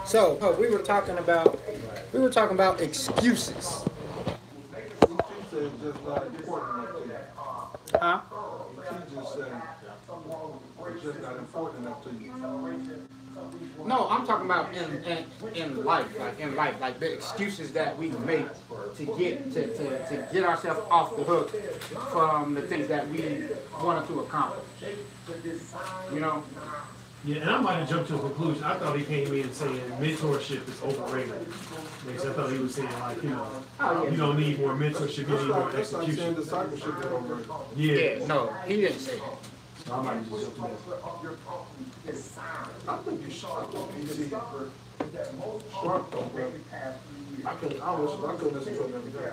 So we were talking about excuses. Excuses just not important enough to you. Huh? She just said it's just not important enough to you. No, I'm talking about in life, like the excuses that we make to get ourselves off the hook from the things that we wanted to accomplish. You know? Yeah, and I might have jumped to a conclusion. I thought he came in saying mentorship is overrated. Because I thought he was saying like, you don't need more mentorship, you need more That's like saying execution. discipleship is overrated. Yeah, no, he didn't say that. So I might have just jumped to that. I think you should. I think you see Sharp though, bro. I couldn't listen to him every day.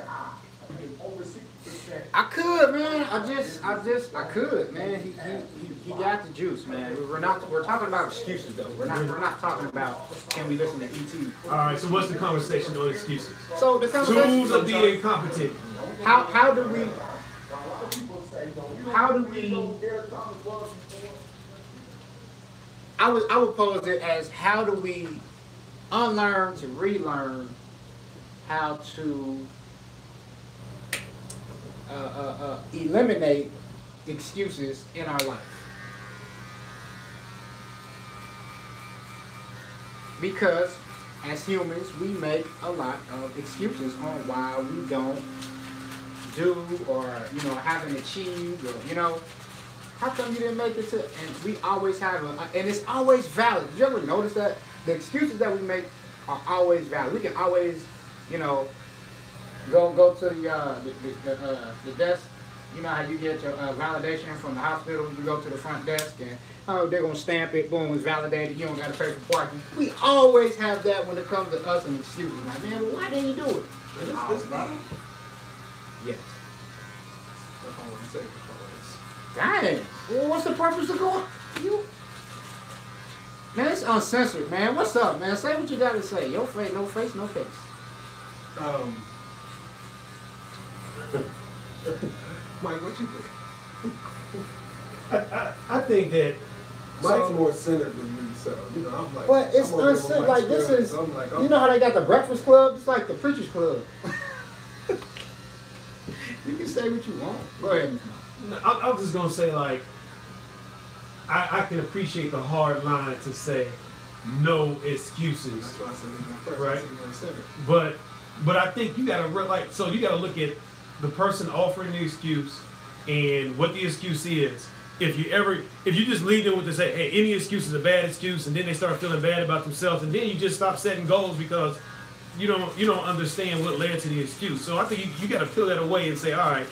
I could, man. I could, man. He got the juice, man. We're talking about excuses though. We're not talking about can we listen to ET. All right, so what's the conversation on excuses? So the conversation Tools of being competent. how do we I would pose it as how do we unlearn to relearn how to eliminate excuses in our life. Because as humans, we make a lot of excuses on why we don't do or, haven't achieved or, how come you didn't make it to, and we always have and it's always valid. Did you ever notice that? The excuses that we make are always valid. We can always, go to the desk. You know how you get your validation from the hospital? You go to the front desk and, they're going to stamp it, boom, it's validated, you don't got to pay for parking. We always have that when it comes to us and excuses. Like, man, well, why didn't you do it? Yes. Dang. Well, what's the purpose of going? Man, it's uncensored, man. What's up, man? Say what you got to say. Your face, no face, no face. Mike, what you think? I think that Mike's more centered than me, so I'm like. But it's I'm over uncensored. with Like Mike's this spirit, is, so I'm like, you know how they got the Breakfast Club? It's like the Preachers Club. You can say what you want. Go ahead. I was just gonna say like I can appreciate the hard line to say no excuses, That's why I said it's my first. right? I said you're centered. But I think you gotta so you gotta look at the person offering the excuse and what the excuse is. If you just lead them with to say, hey, any excuse is a bad excuse, and then they start feeling bad about themselves, and then you just stop setting goals because you don't understand what led to the excuse. So I think you got to peel that away and say, all right,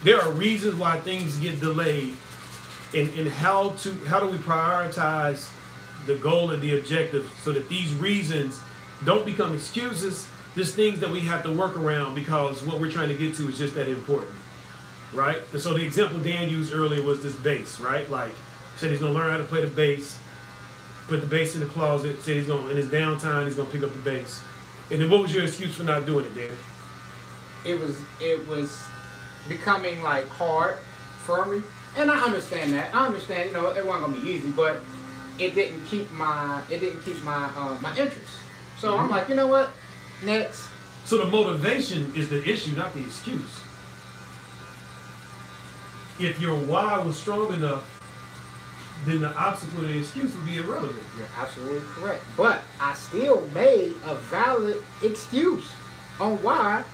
there are reasons why things get delayed, and how do we prioritize the goal and the objective so that these reasons don't become excuses, just things that we have to work around because what we're trying to get to is just that important, right? And so the example Dan used earlier was this bass, right? Like, said he's gonna learn how to play the bass, put the bass in the closet, said he's gonna, in his downtime, he's gonna pick up the bass. And then what was your excuse for not doing it, Dan? It was becoming like hard for me, and I understand that. I understand, it wasn't gonna be easy, but it didn't keep my my interest. So I'm like, you know what? Next. So the motivation is the issue, not the excuse. If your why was strong enough, then the obstacle to the excuse would be irrelevant. You're absolutely correct. But I still made a valid excuse on why.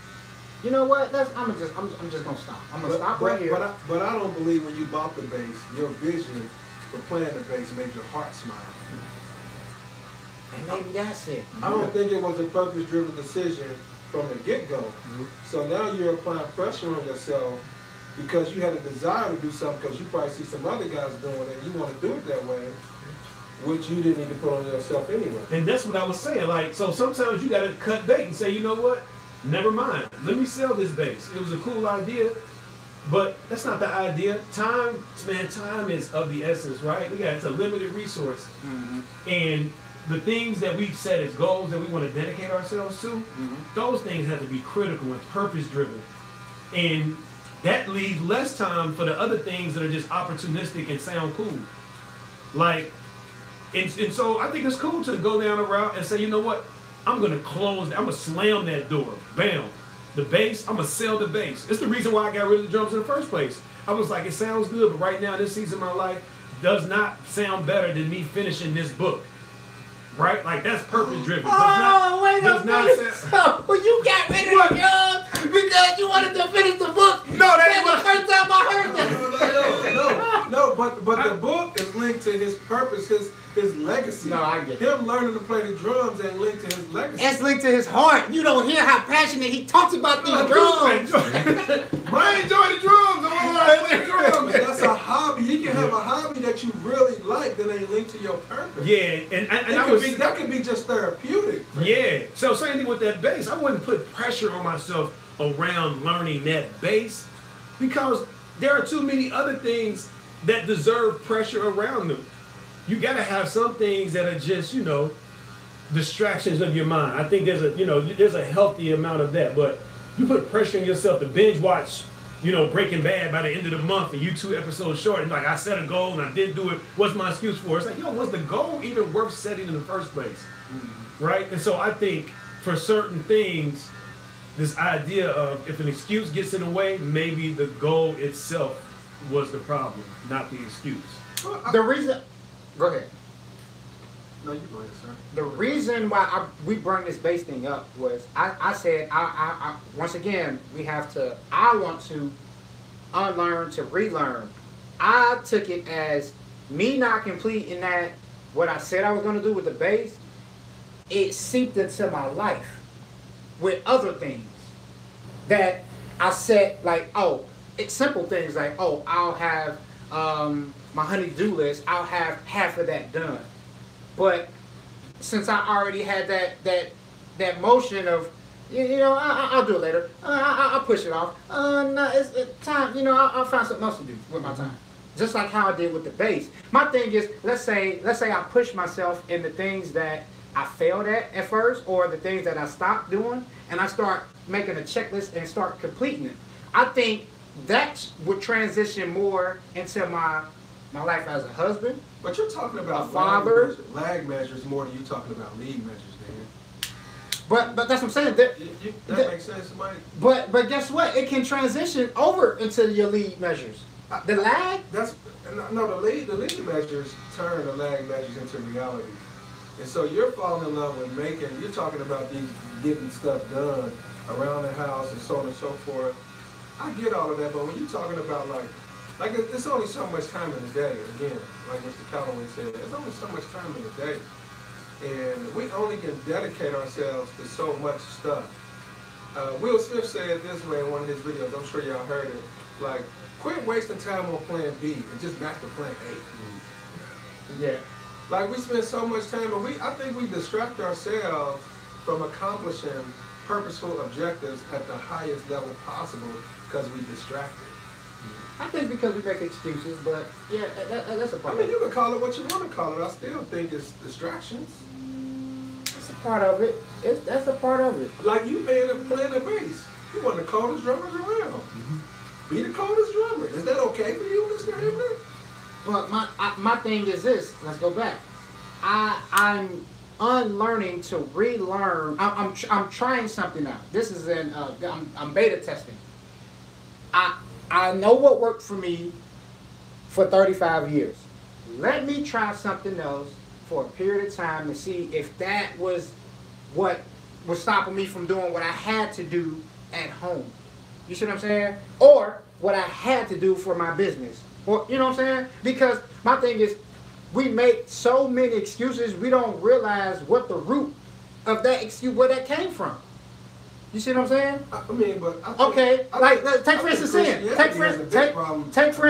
You know what? I'm just gonna stop. I'm gonna stop right here. But I don't believe when you bought the bass, your vision for playing the bass made your heart smile. And maybe that's it. I don't think it was a purpose-driven decision from the get-go. Mm-hmm. So now you're applying pressure on yourself because you had a desire to do something because you probably see some other guys doing it and you want to do it that way, which you didn't need to put on yourself anyway. And that's what I was saying. Like, so sometimes you got to cut bait and say, you know what? Never mind. Let me sell this bass. It was a cool idea, but that's not the idea. Time is of the essence, right? It's a limited resource. Mm-hmm. And the things that we've set as goals that we want to dedicate ourselves to, mm-hmm. those things have to be critical and purpose-driven. And that leaves less time for the other things that are just opportunistic and sound cool. Like, And so I think it's cool to go down the route and say, you know what? I'm going to close, I'm going to slam that door. Bam. The bass, I'm going to sell the bass. It's the reason why I got rid of the drums in the first place. I was like, it sounds good, but right now, this season of my life does not sound better than me finishing this book. Right? Like, that's purpose driven. Wait a minute. So, well, you got rid of the drums because you wanted to finish the book. No, that's the first time I heard that. No, but the book is linked to his purpose, his legacy. No, I get it. Him learning to play the drums ain't linked to his legacy. It's linked to his heart. You don't hear how passionate he talks about these drums. I enjoy the drums. I play the drums. That's a hobby. You can have a hobby that you really like that ain't linked to your purpose. Yeah, and that could be just therapeutic. Yeah. So same thing with that bass. I wouldn't put pressure on myself around learning that bass because there are too many other things that deserve pressure around them. You gotta have some things that are just, distractions of your mind. I think there's a healthy amount of that, but you put pressure on yourself to binge watch, Breaking Bad by the end of the month and you 2 episodes short, and like I set a goal and I didn't do it. What's my excuse for it? It's like, was the goal even worth setting in the first place? Mm-hmm. Right? And so I think for certain things, this idea of if an excuse gets in the way, maybe the goal itself was the problem, not the excuse. The reason... Go ahead. No, you go ahead, sir. The reason why we bring this bass thing up was I said I once again I want to unlearn to relearn. I took it as me not completing that what I said I was going to do with the bass. It seeped into my life with other things that I said it's simple things like I'll have my honey-do list, I'll have half of that done. But since I already had that motion of, I'll do it later. I'll push it off. No, it's time. I'll find something else to do with my time. Just like how I did with the bass. My thing is, let's say I push myself in the things that I failed at first, or the things that I stopped doing, and I start making a checklist and start completing it. I think that would transition more into my life as a husband. But you're talking about a father. Lag measures more than you talking about lead measures, man. But that's what I'm saying. That makes sense, Mike. But guess what? It can transition over into your lead measures. The lag. The lead measures turn the lag measures into reality. And so you're falling in love with you're talking about getting stuff done around the house and so on and so forth. I get all of that, but when you're talking about like it's only so much time in a day, again, like Mr. Calloway said, there's only so much time in a day. And we only can dedicate ourselves to so much stuff. Will Smith said it this way in one of his videos, I'm sure y'all heard it, like, quit wasting time on plan B and just master plan A. Yeah. Like, we spend so much time, and I think we distract ourselves from accomplishing purposeful objectives at the highest level possible because we distracted. I think because we make excuses, but yeah, that's a problem. I mean, you can call it what you want to call it. I still think it's distractions. It's a part of it. That's a part of it. Like you playing the bass. You want the coldest drummers around. Mm-hmm. Be the coldest drummer. Is that okay for you, Mr. Hamlin? Well, my thing is this. Let's go back. I'm unlearning to relearn. I'm trying something out. This is I'm beta testing. I know what worked for me for 35 years. Let me try something else for a period of time to see if that was what was stopping me from doing what I had to do at home. You see what I'm saying? Or what I had to do for my business. Or, you know what I'm saying? Because my thing is, we make so many excuses, we don't realize what the root of that excuse, where that came from. You see what I'm saying? I mean, but take for instance sin. Take for instance sin. Take for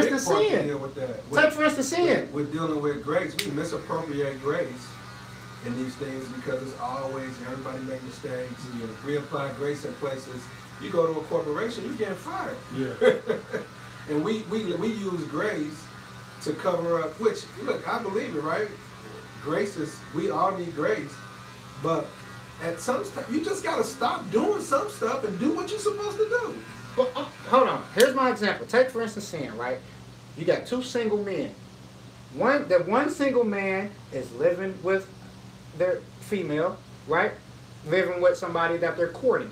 instance sin. We're dealing with grace. We misappropriate grace in these things because it's always everybody make mistakes. And you reapply grace in places. You go to a corporation, you get fired. Yeah. And we use grace to cover up. Which look, I believe it, right? Grace is. We all need grace, but at some time, you just got to stop doing some stuff and do what you're supposed to do. Well, hold on. Here's my example. Take, for instance, sin, right? You got 2 single men. The one single man is living with their female, right? Living with somebody that they're courting.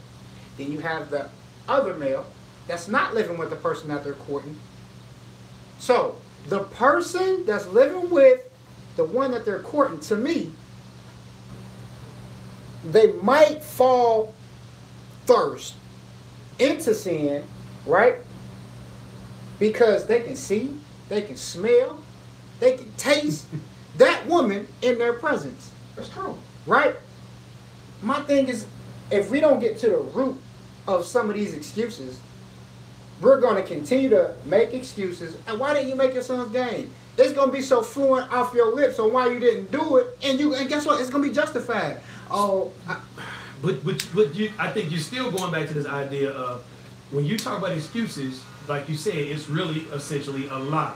Then you have the other male that's not living with the person that they're courting. So the person that's living with the one that they're courting, to me, they might fall first into sin, right? Because they can see, they can smell, they can taste that woman in their presence. That's true. Right? My thing is, if we don't get to the root of some of these excuses, we're going to continue to make excuses. And why didn't you make your son's game? It's going to be so fluent off your lips on why you didn't do it. And guess what? It's going to be justified. Oh, But you, I think you're still going back to this idea of when you talk about excuses, like you said, it's really essentially a lie.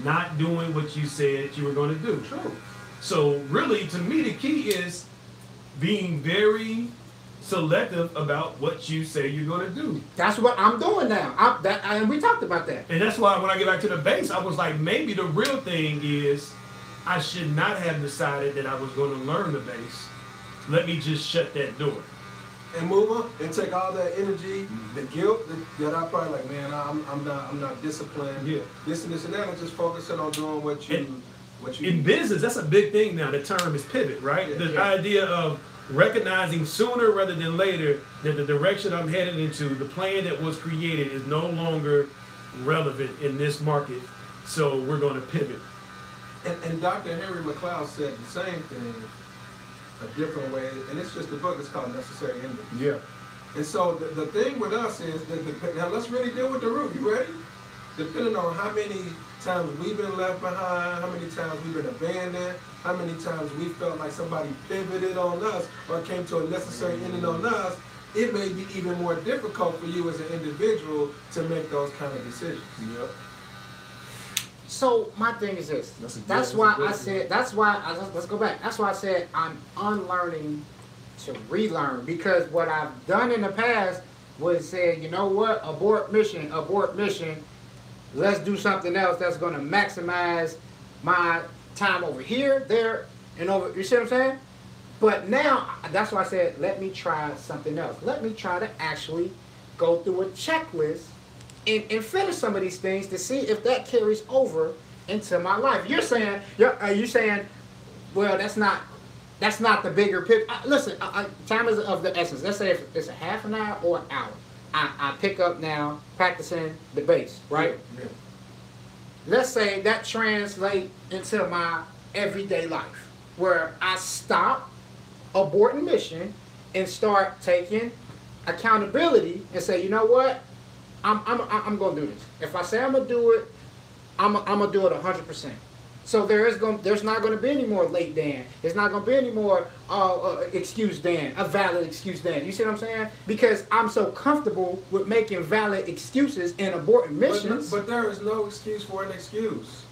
Not doing what you said you were going to do. True. So really, to me, the key is being very selective about what you say you're going to do. that's what I'm doing now. And we talked about that. And that's why when I get back to the base, I was like, maybe the real thing is I should not have decided that I was going to learn the base. Let me just shut that door. And move on and take all that energy, the guilt that I probably like, man, I'm not disciplined. Yeah. This and this and that, and just focusing on doing what you In business, that's a big thing now. The term is pivot, right? Yeah, The yeah. idea of recognizing sooner rather than later that the direction I'm headed into, the plan that was created, is no longer relevant in this market. So we're going to pivot. And Dr. Henry McLeod said the same thing a different way, and it's just the book. It's called Necessary Endings. Yeah. And so the thing with us is that now let's really deal with the root. You ready? Depending on how many times we've been left behind, how many times we've been abandoned, how many times we felt like somebody pivoted on us or came to a necessary ending on us, it may be even more difficult for you as an individual to make those kind of decisions. Yep. So my thing is this. Let's go back. That's why I said I'm unlearning to relearn, because what I've done in the past was say, you know what, abort mission. Let's do something else that's going to maximize my time over here, there, and over. You see what I'm saying? But now, that's why I said, let me try something else. Let me try to actually go through a checklist and finish some of these things to see if that carries over into my life. You're saying, well, that's not the bigger picture. Listen, time is of the essence. Let's say if it's a half an hour or an hour. I pick up now practicing the bass, right? Yeah. Let's say that translates into my everyday life, where I stop aborting mission and start taking accountability and say, you know what, I'm gonna do this. If I say I'm gonna do it, I'm gonna do it 100%. So there's not gonna be any more late Dan. There's not gonna be any more excuse Dan, a valid excuse Dan. You see what I'm saying? Because I'm so comfortable with making valid excuses and aborting missions. But there is no excuse for an excuse.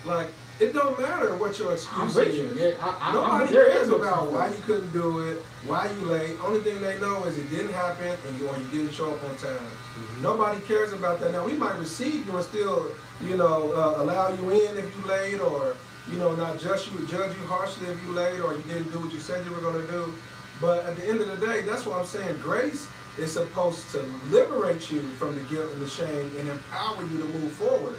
Like, it don't matter what your I'm excuse with you. is. Yeah, Nobody there cares is no about excuse. why you couldn't do it, why you late. Only thing they know is it didn't happen or you didn't show up on time. Mm-hmm. Nobody cares about that. Now, we might receive you and still, allow you in if you late, or, not judge you harshly if you late, or you didn't do what you said you were going to do. But at the end of the day, that's what I'm saying. Grace is supposed to liberate you from the guilt and the shame and empower you to move forward.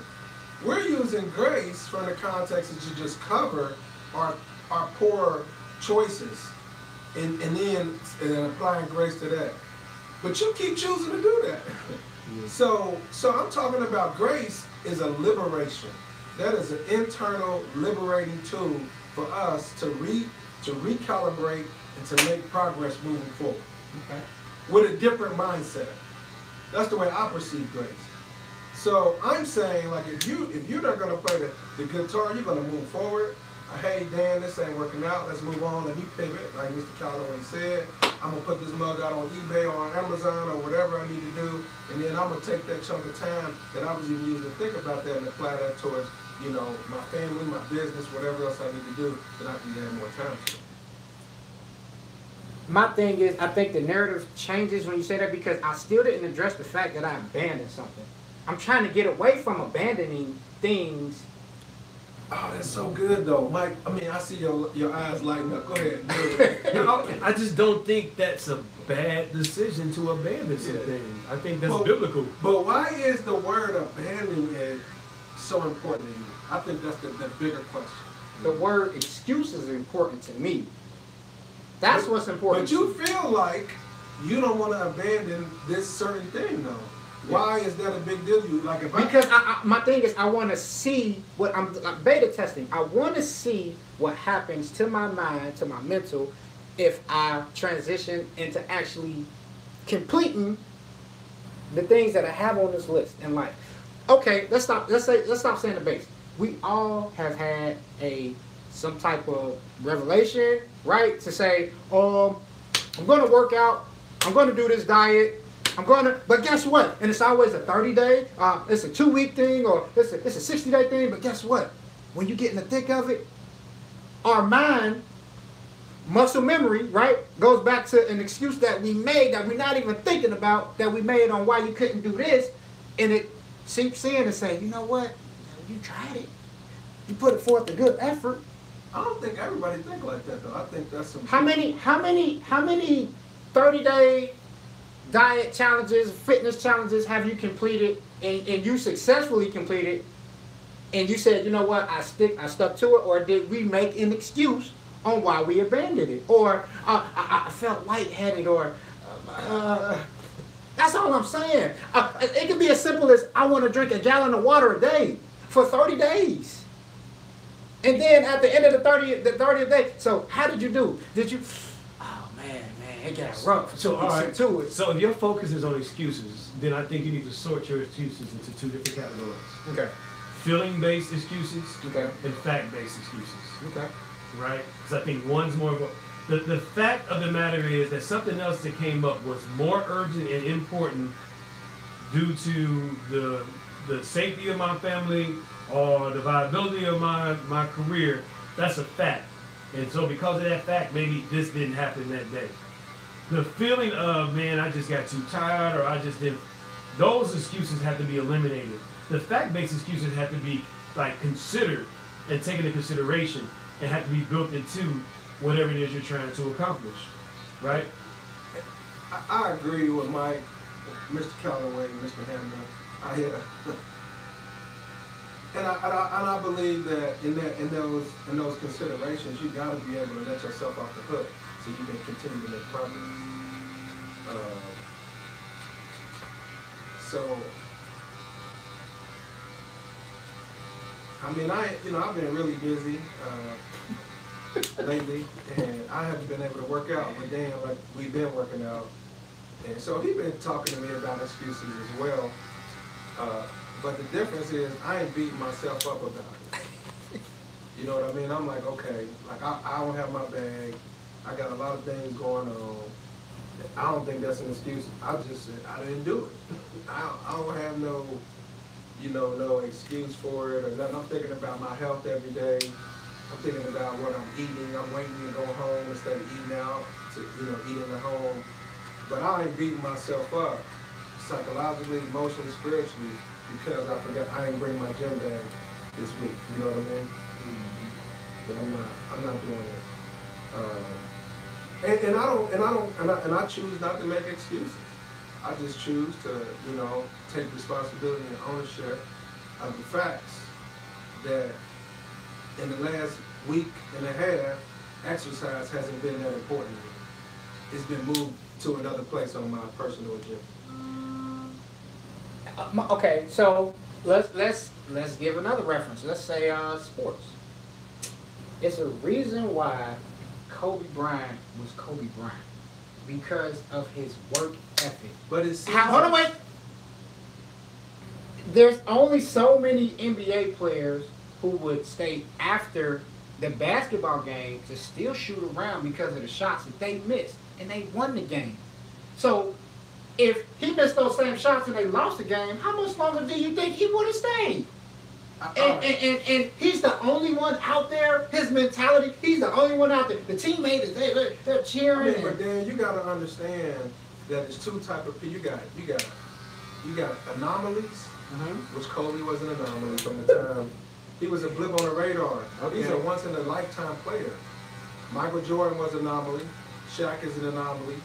We're using grace from the context to just cover our poor choices and then applying grace to that. But you keep choosing to do that. So I'm talking about grace is a liberation. That is an internal liberating tool for us to recalibrate and to make progress moving forward. Okay. With a different mindset. That's the way I perceive grace. So I'm saying, like, if you're not gonna play the guitar, you're gonna move forward. Hey Dan, this ain't working out. Let's move on. Let me pivot, like Mr. Calloway said. I'm gonna put this mug out on eBay or on Amazon or whatever I need to do, and then I'm gonna take that chunk of time that I was even using to think about that and apply that towards, my family, my business, whatever else I need to do that I can get more time to. My thing is, I think the narrative changes when you say that, because I still didn't address the fact that I abandoned something. I'm trying to get away from abandoning things Oh, that's so good though, Mike. I mean, I see your eyes lighting up. Go ahead. Do it. I just don't think that's a bad decision to abandon something. I think that's biblical. But why is the word abandoning it so important to you? I think that's the bigger question. The word excuse is important to me. That's what's important. But you feel like you don't want to abandon this certain thing, though. Why is that a big deal to you? Like because my thing is, I want to see what I'm beta testing. I want to see what happens to my mind, to my mental, if I transition into actually completing the things that I have on this list in life. Okay, let's stop saying the base. We all have had some type of revelation, right? To say, I'm going to work out, I'm going to do this diet, but guess what? And it's always a 30-day, it's a 2-week thing, or it's a 60-day thing, but guess what? When you get in the thick of it, our mind, muscle memory, right, goes back to an excuse that we made that we're not even thinking about, that we made on why you couldn't do this, and it seeps in and say, you know what? You tried it. You put forth a good effort. I don't think everybody think like that though. I think that's some. How many 30-day diet challenges, fitness challenges have you completed and you successfully completed, and you said, you know what, I stuck to it, or did we make an excuse on why we abandoned it, or I felt lightheaded, or that's all I'm saying. It could be as simple as I want to drink a gallon of water a day for 30 days. And then at the end of the 30th day, so how did you do? Did you, oh man, it got rough. So all right, so if your focus is on excuses, then I think you need to sort your excuses into 2 different categories. Okay. Feeling-based excuses, okay, and fact-based excuses. Okay. Right? Because I think one's more of the fact of the matter is that something else that came up was more urgent and important due to the safety of my family or the viability of my career. That's a fact. And so because of that fact, maybe this didn't happen that day. The feeling of, man, I just got too tired, or I just didn't, those excuses have to be eliminated. The fact-based excuses have to be like considered and taken into consideration and have to be built into whatever it is you're trying to accomplish, right? I agree with Mike, Mr. Calloway, and Mr. Hamner. And I believe that in those considerations, you got to be able to let yourself off the hook so you can continue to make progress. So, I mean, I've been really busy lately, and I haven't been able to work out. But Dan, like, we've been working out, and so he's been talking to me about excuses as well. But the difference is I ain't beating myself up about it. You know what I mean? I'm like, okay, like I don't have my bag. I got a lot of things going on. I don't think that's an excuse. I just said I didn't do it. I don't have no excuse for it or nothing. I'm thinking about my health every day. I'm thinking about what I'm eating. I'm waiting to go home instead of eating out to, eating at home. But I ain't beating myself up psychologically, emotionally, spiritually, because I forgot I didn't bring my gym bag this week. You know what I mean? But I'm not doing it. And I choose not to make excuses. I just choose to, take responsibility and ownership of the facts that in the last week and a half, exercise hasn't been that important to me. It's been moved to another place on my personal agenda. Okay, so let's give another reference. Let's say sports. It's a reason why Kobe Bryant was Kobe Bryant, because of his work ethic. But it's hold on, wait. There's only so many NBA players who would stay after the basketball game to still shoot around because of the shots that they missed, and they won the game. So if he missed those same shots and they lost the game, how much longer do you think he would have stayed? And he's the only one out there. His mentality, he's the only one out there. The teammates, they're cheering. But then you got to understand that there's two types of people. You got anomalies, which Kobe was an anomaly from the time He was a blip on the radar. Okay. He's a once-in-a-lifetime player. Michael Jordan was an anomaly. Shaq is an anomaly.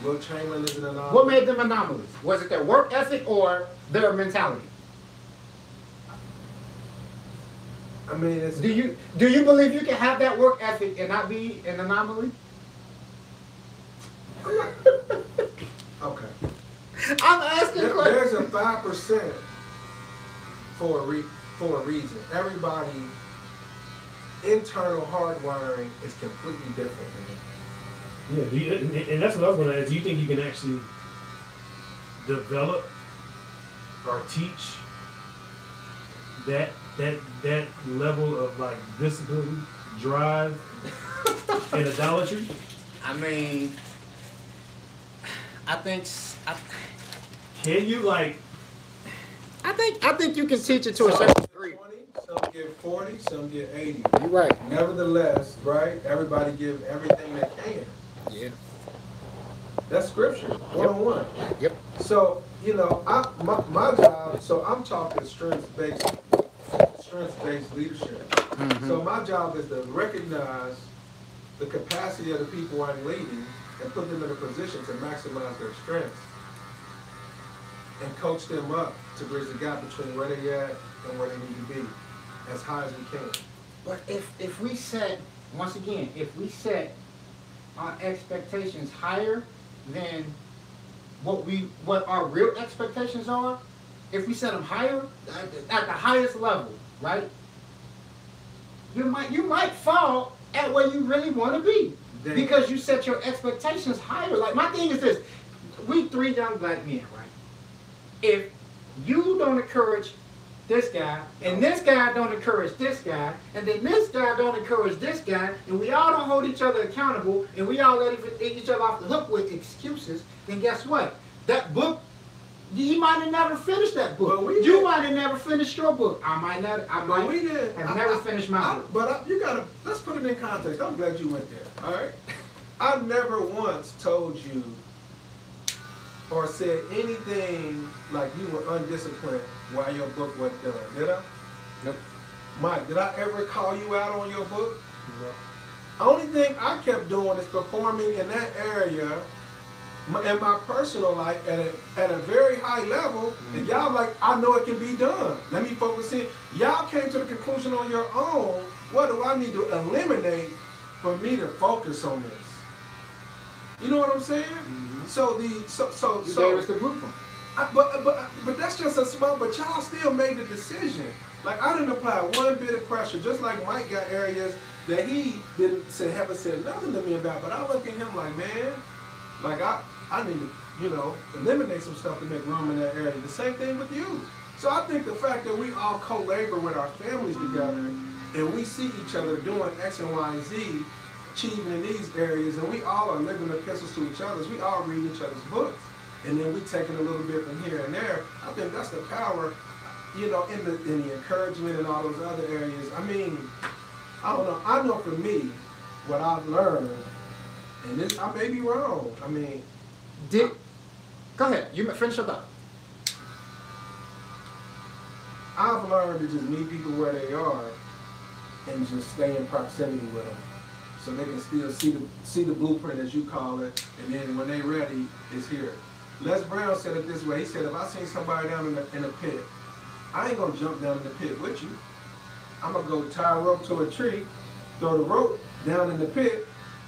Will Chamberlain is an anomaly. What made them anomalies? Was it their work ethic or their mentality? I mean, it's... Do you believe you can have that work ethic and not be an anomaly? Okay. I'm asking questions. There's a 5% for a reason. Everybody, internal hardwiring is completely different. Yeah, and that's what I was going to ask. Do you think you can actually develop or teach that level of like discipline, drive, and idolatry? I mean, Can you like? I think you can teach it to a certain degree. 20, some get 40, some get 80. You're right. Nevertheless, right, everybody give everything they can. Yeah. That's scripture, one-on-one. Yep. So, you know, my job, so I'm talking strengths-based leadership. Mm-hmm. So my job is to recognize the capacity of the people I'm leading and put them in a position to maximize their strengths and coach them up to bridge the gap between where they at and where they need to be as high as we can. But if we set, once again, if we set our expectations higher than what our real expectations are, if we set them higher at the highest level, right? You might fall at where you really want to be because you set your expectations higher. Like my thing is this: we 3 young black men, right? If you don't encourage this guy, and this guy don't encourage this guy, and then this guy don't encourage this guy, and we all don't hold each other accountable, and we all let each other off the hook with excuses, then guess what? That book, he might have never finished that book. You might have never finished your book. I might have never finished my book. But you gotta, let's put it in context. I'm glad you went there, all right? I never once told you or said anything like you were undisciplined while your book wasn't done, did I? Nope. Mike, did I ever call you out on your book? No. Only thing I kept doing is performing in that area in my personal life at a very high level, and y'all like, I know it can be done. Let me focus in. Y'all came to the conclusion on your own, what do I need to eliminate for me to focus on this? You know what I'm saying? Mm-hmm. So You gave us the blueprint. but that's just a small, but y'all still made the decision. Like I didn't apply one bit of pressure, just like Mike got areas that he haven't said nothing to me about, but I look at him like, man, like I need to, eliminate some stuff to make room in that area. The same thing with you. So I think the fact that we all co-labor with our families together and we see each other doing X and Y and Z, achieving in these areas, and we all are living epistles to each other. We all read each other's books. And then we taking a little bit from here and there. I think that's the power, in the encouragement and all those other areas. I mean, I don't know. I know for me, what I've learned, and this, I may be wrong. I mean, Go ahead. You finish your thought. I've learned to just meet people where they are and just stay in proximity with them, so they can still see the blueprint, as you call it, and then when they're ready, it's here. Les Brown said it this way. He said, if I see somebody down in the pit, I ain't gonna jump down in the pit with you. I'm gonna go tie a rope to a tree, throw the rope down in the pit,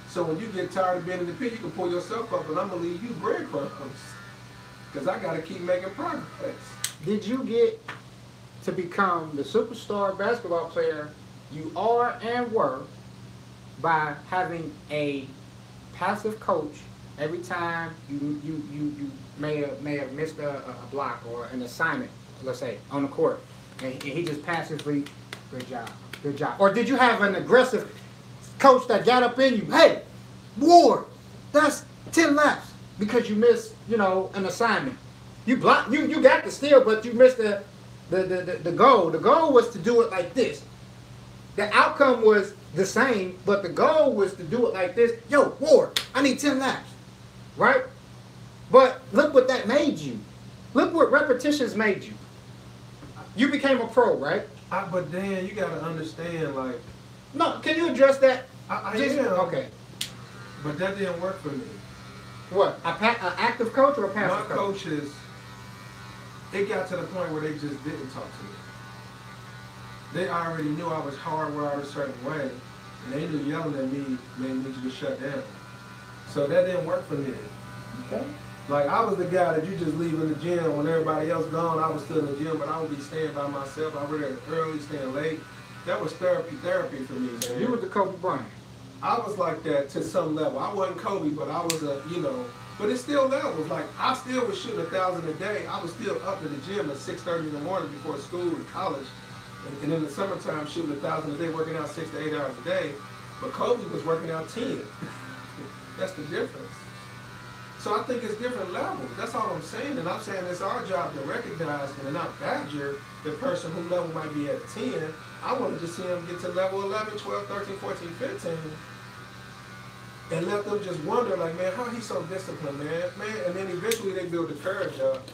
so when you get tired of being in the pit, you can pull yourself up, and I'm gonna leave you breadcrumbs, because I gotta keep making progress. Did you get to become the superstar basketball player you are and were by having a passive coach every time you may have missed a block or an assignment, let's say, on the court, and he just passively, good job. Or did you have an aggressive coach that got up in you, hey, Ward, that's 10 laps because you missed, an assignment. You blocked, you got the steal, but you missed the goal. The goal was to do it like this. The outcome was the same, but the goal was to do it like this. Yo, Ward, I need 10 laps. Right? But look what that made you. Look what repetitions made you. You became a pro, right? But Dan, you gotta understand, like, No, can you address that? I Just- am, Okay. but that didn't work for me. What? An active coach or a My passive coach? coaches, it got to the point where they just didn't talk to me. They already knew I was hardwired a certain way, and they knew yelling at me made me just shut down. So that didn't work for me. Okay. Like, I was the guy that you just leave in the gym when everybody else gone. I was still in the gym, but I would be staying by myself. I would get early, staying late. That was therapy for me, man. You was the Kobe Bryant. I was like that to some level. I wasn't Kobe, but I was but it's still levels. Like, I still was shooting 1,000 a day. I was still up in the gym at 6:30 in the morning before school and college. And in the summertime, shooting 1,000 a day, working out 6 to 8 hours a day. But Kobe was working out 10. That's the difference. So I think it's different levels. That's all I'm saying. And I'm saying it's our job to recognize and not badger the person who level might be at 10. I want to just see them get to level 11, 12, 13, 14, 15. And let them just wonder, like, man, how he so disciplined, man? And then eventually they build the courage up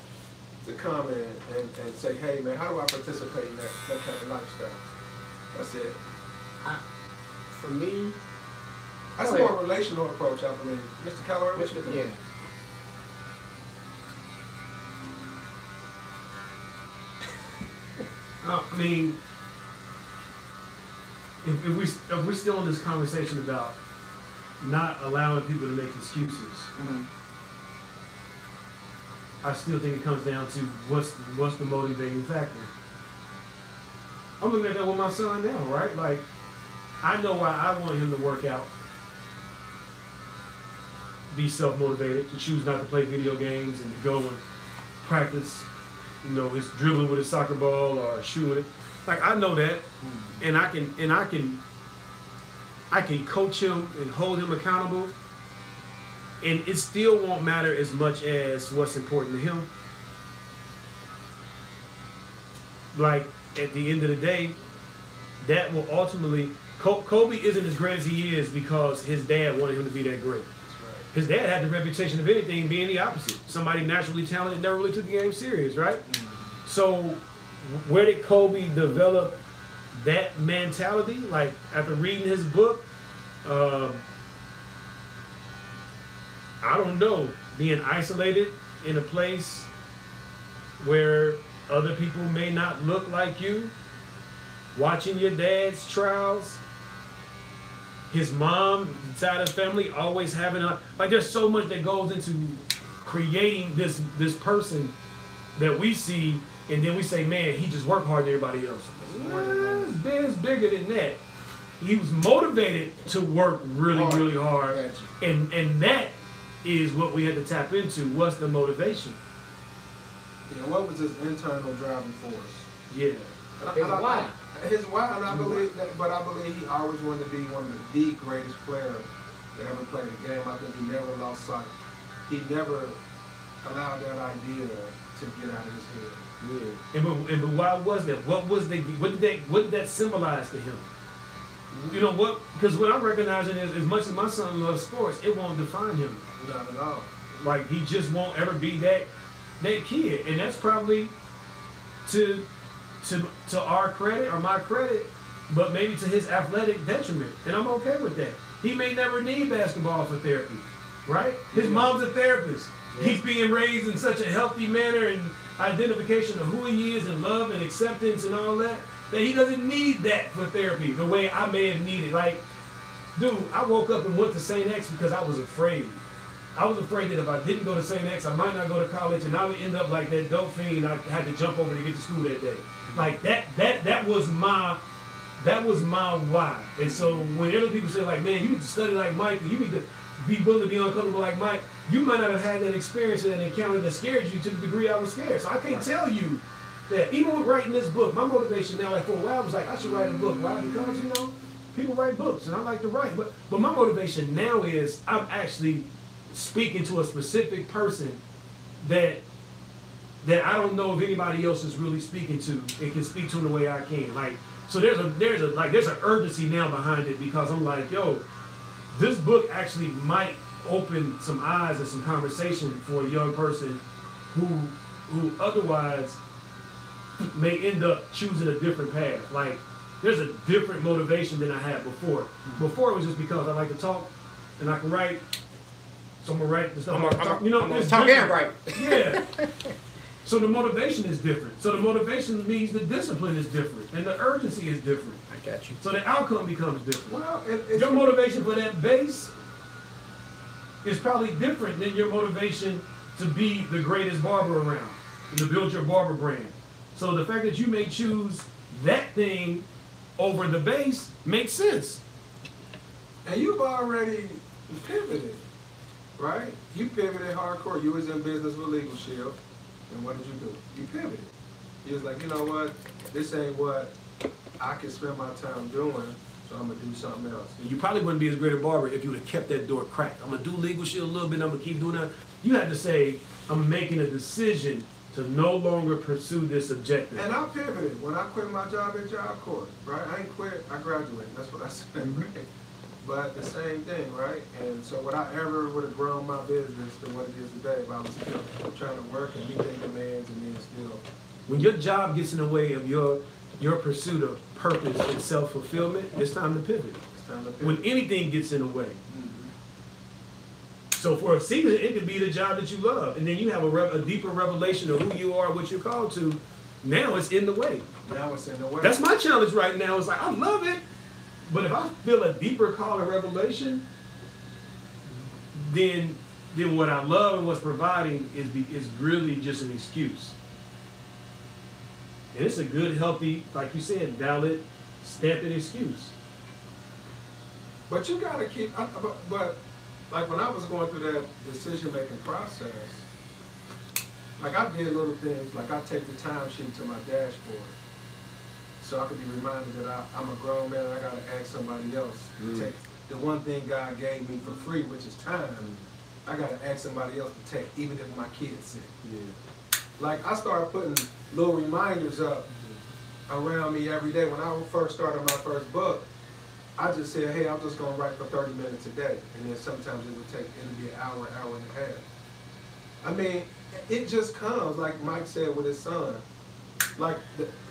to come and say, hey, man, how do I participate in that kind of lifestyle? That's it. For me, That's a more relational approach, I believe. Mr. Calloway, what you think? yeah. I mean, if we're still in this conversation about not allowing people to make excuses, Mhm. I still think it comes down to what's the motivating factor. I'm looking at that with my son now, right? Like, I know why I want him to work out, be self-motivated, to choose not to play video games and to go and practice, his dribbling with his soccer ball or shooting it. Like, I know that, and I can coach him and hold him accountable, and it still won't matter as much as what's important to him. Like, at the end of the day, that will ultimately, Kobe isn't as great as he is because his dad wanted him to be that great. His dad had the reputation of anything being the opposite. Somebody naturally talented, never really took the game serious, right? So where did Kobe develop that mentality? Like, after reading his book, I don't know, being isolated in a place where other people may not look like you, watching your dad's trials, his mom, side of the family, always having there's so much that goes into creating this person that we see, and then we say, man, he just worked harder than everybody else. It's bigger than that. He was motivated to work really hard, and that is what we had to tap into. What's the motivation? Yeah, what was his internal driving force? Yeah. Why? His why, and I believe that, but I believe he always wanted to be one of the greatest players that ever played the game. I think he never lost sight. He never allowed that idea to get out of his head. Yeah. But why was that? What did that symbolize to him? You know what? Because what I'm recognizing is, as much as my son loves sports, it won't define him. Not at all. Like, he just won't ever be that kid, and that's probably to our credit or my credit, but maybe to his athletic detriment, and I'm okay with that. He may never need basketball for therapy, right? His mom's a therapist. Yeah. He's being raised in such a healthy manner and identification of who he is and love and acceptance and all that he doesn't need that for therapy the way I may have needed. Like, dude, I woke up and went to St. X because I was afraid. I was afraid that if I didn't go to St. X, I might not go to college, and I would end up like that dope fiend I had to jump over to get to school that day. Like, that was my why. And so when other people say, like, man, you need to study like Mike, you need to be willing to be uncomfortable like Mike, you might not have had that experience and that encounter that scared you to the degree I was scared. So I can't tell you that even with writing this book, my motivation now, like, for a while, was like, I should write a book. Why? Because, people write books, and I like to write. But my motivation now is I'm actually speaking to a specific person that I don't know if anybody else is really speaking to and can speak to in the way I can. Like, so there's an urgency now behind it, because I'm like, yo, this book actually might open some eyes and some conversation for a young person who otherwise may end up choosing a different path. Like, there's a different motivation than I had before. Before it was just because I like to talk and I can write. So I'm gonna write the stuff. I'm it's talk and different. right. Yeah. So the motivation is different. So the motivation means the discipline is different and the urgency is different. I got you. So the outcome becomes different. Well, Your motivation for that base is probably different than your motivation to be the greatest barber around and to build your barber brand. So the fact that you may choose that thing over the base makes sense. and you've already pivoted, right? You pivoted hardcore. You was in business with Legal Shield, and what did you do? You pivoted. You was like, you know what? This ain't what I can spend my time doing, so I'm gonna do something else. And you probably wouldn't be as great a barber if you would have kept that door cracked. I'm gonna do Legal Shield a little bit, I'm gonna keep doing that. You had to say, I'm making a decision to no longer pursue this objective. And I pivoted when I quit my job at Job Corps, right? I ain't quit, I graduated. That's what I said, right? But the same thing, right? And so would I ever would have grown my business to what it is today if I was still trying to work and meet their demands and then still. When your job gets in the way of your pursuit of purpose and self-fulfillment, it's time to pivot. It's time to pivot. When anything gets in the way. Mhm. So for a season, it could be the job that you love, and then you have a deeper revelation of who you are, what you're called to. Now it's in the way. Now it's in the way. That's my challenge right now. It's like, I love it, but if I feel a deeper call and revelation, then what I love and what's providing is really just an excuse. And it's a good, healthy, like you said, valid, stamped excuse. But you gotta keep, but like when I was going through that decision-making process, like I did little things, like I take the time sheet to my dashboard. So I could be reminded that I'm a grown man and I gotta ask somebody else to take the one thing God gave me for free, which is time. I gotta ask somebody else to take, even if my kid's sick. Yeah. Like I started putting little reminders up around me every day. When I first started my first book, I just said, hey, I'm just gonna write for 30 minutes a day. And then sometimes it would be an hour and a half. I mean, it just comes, like Mike said with his son. Like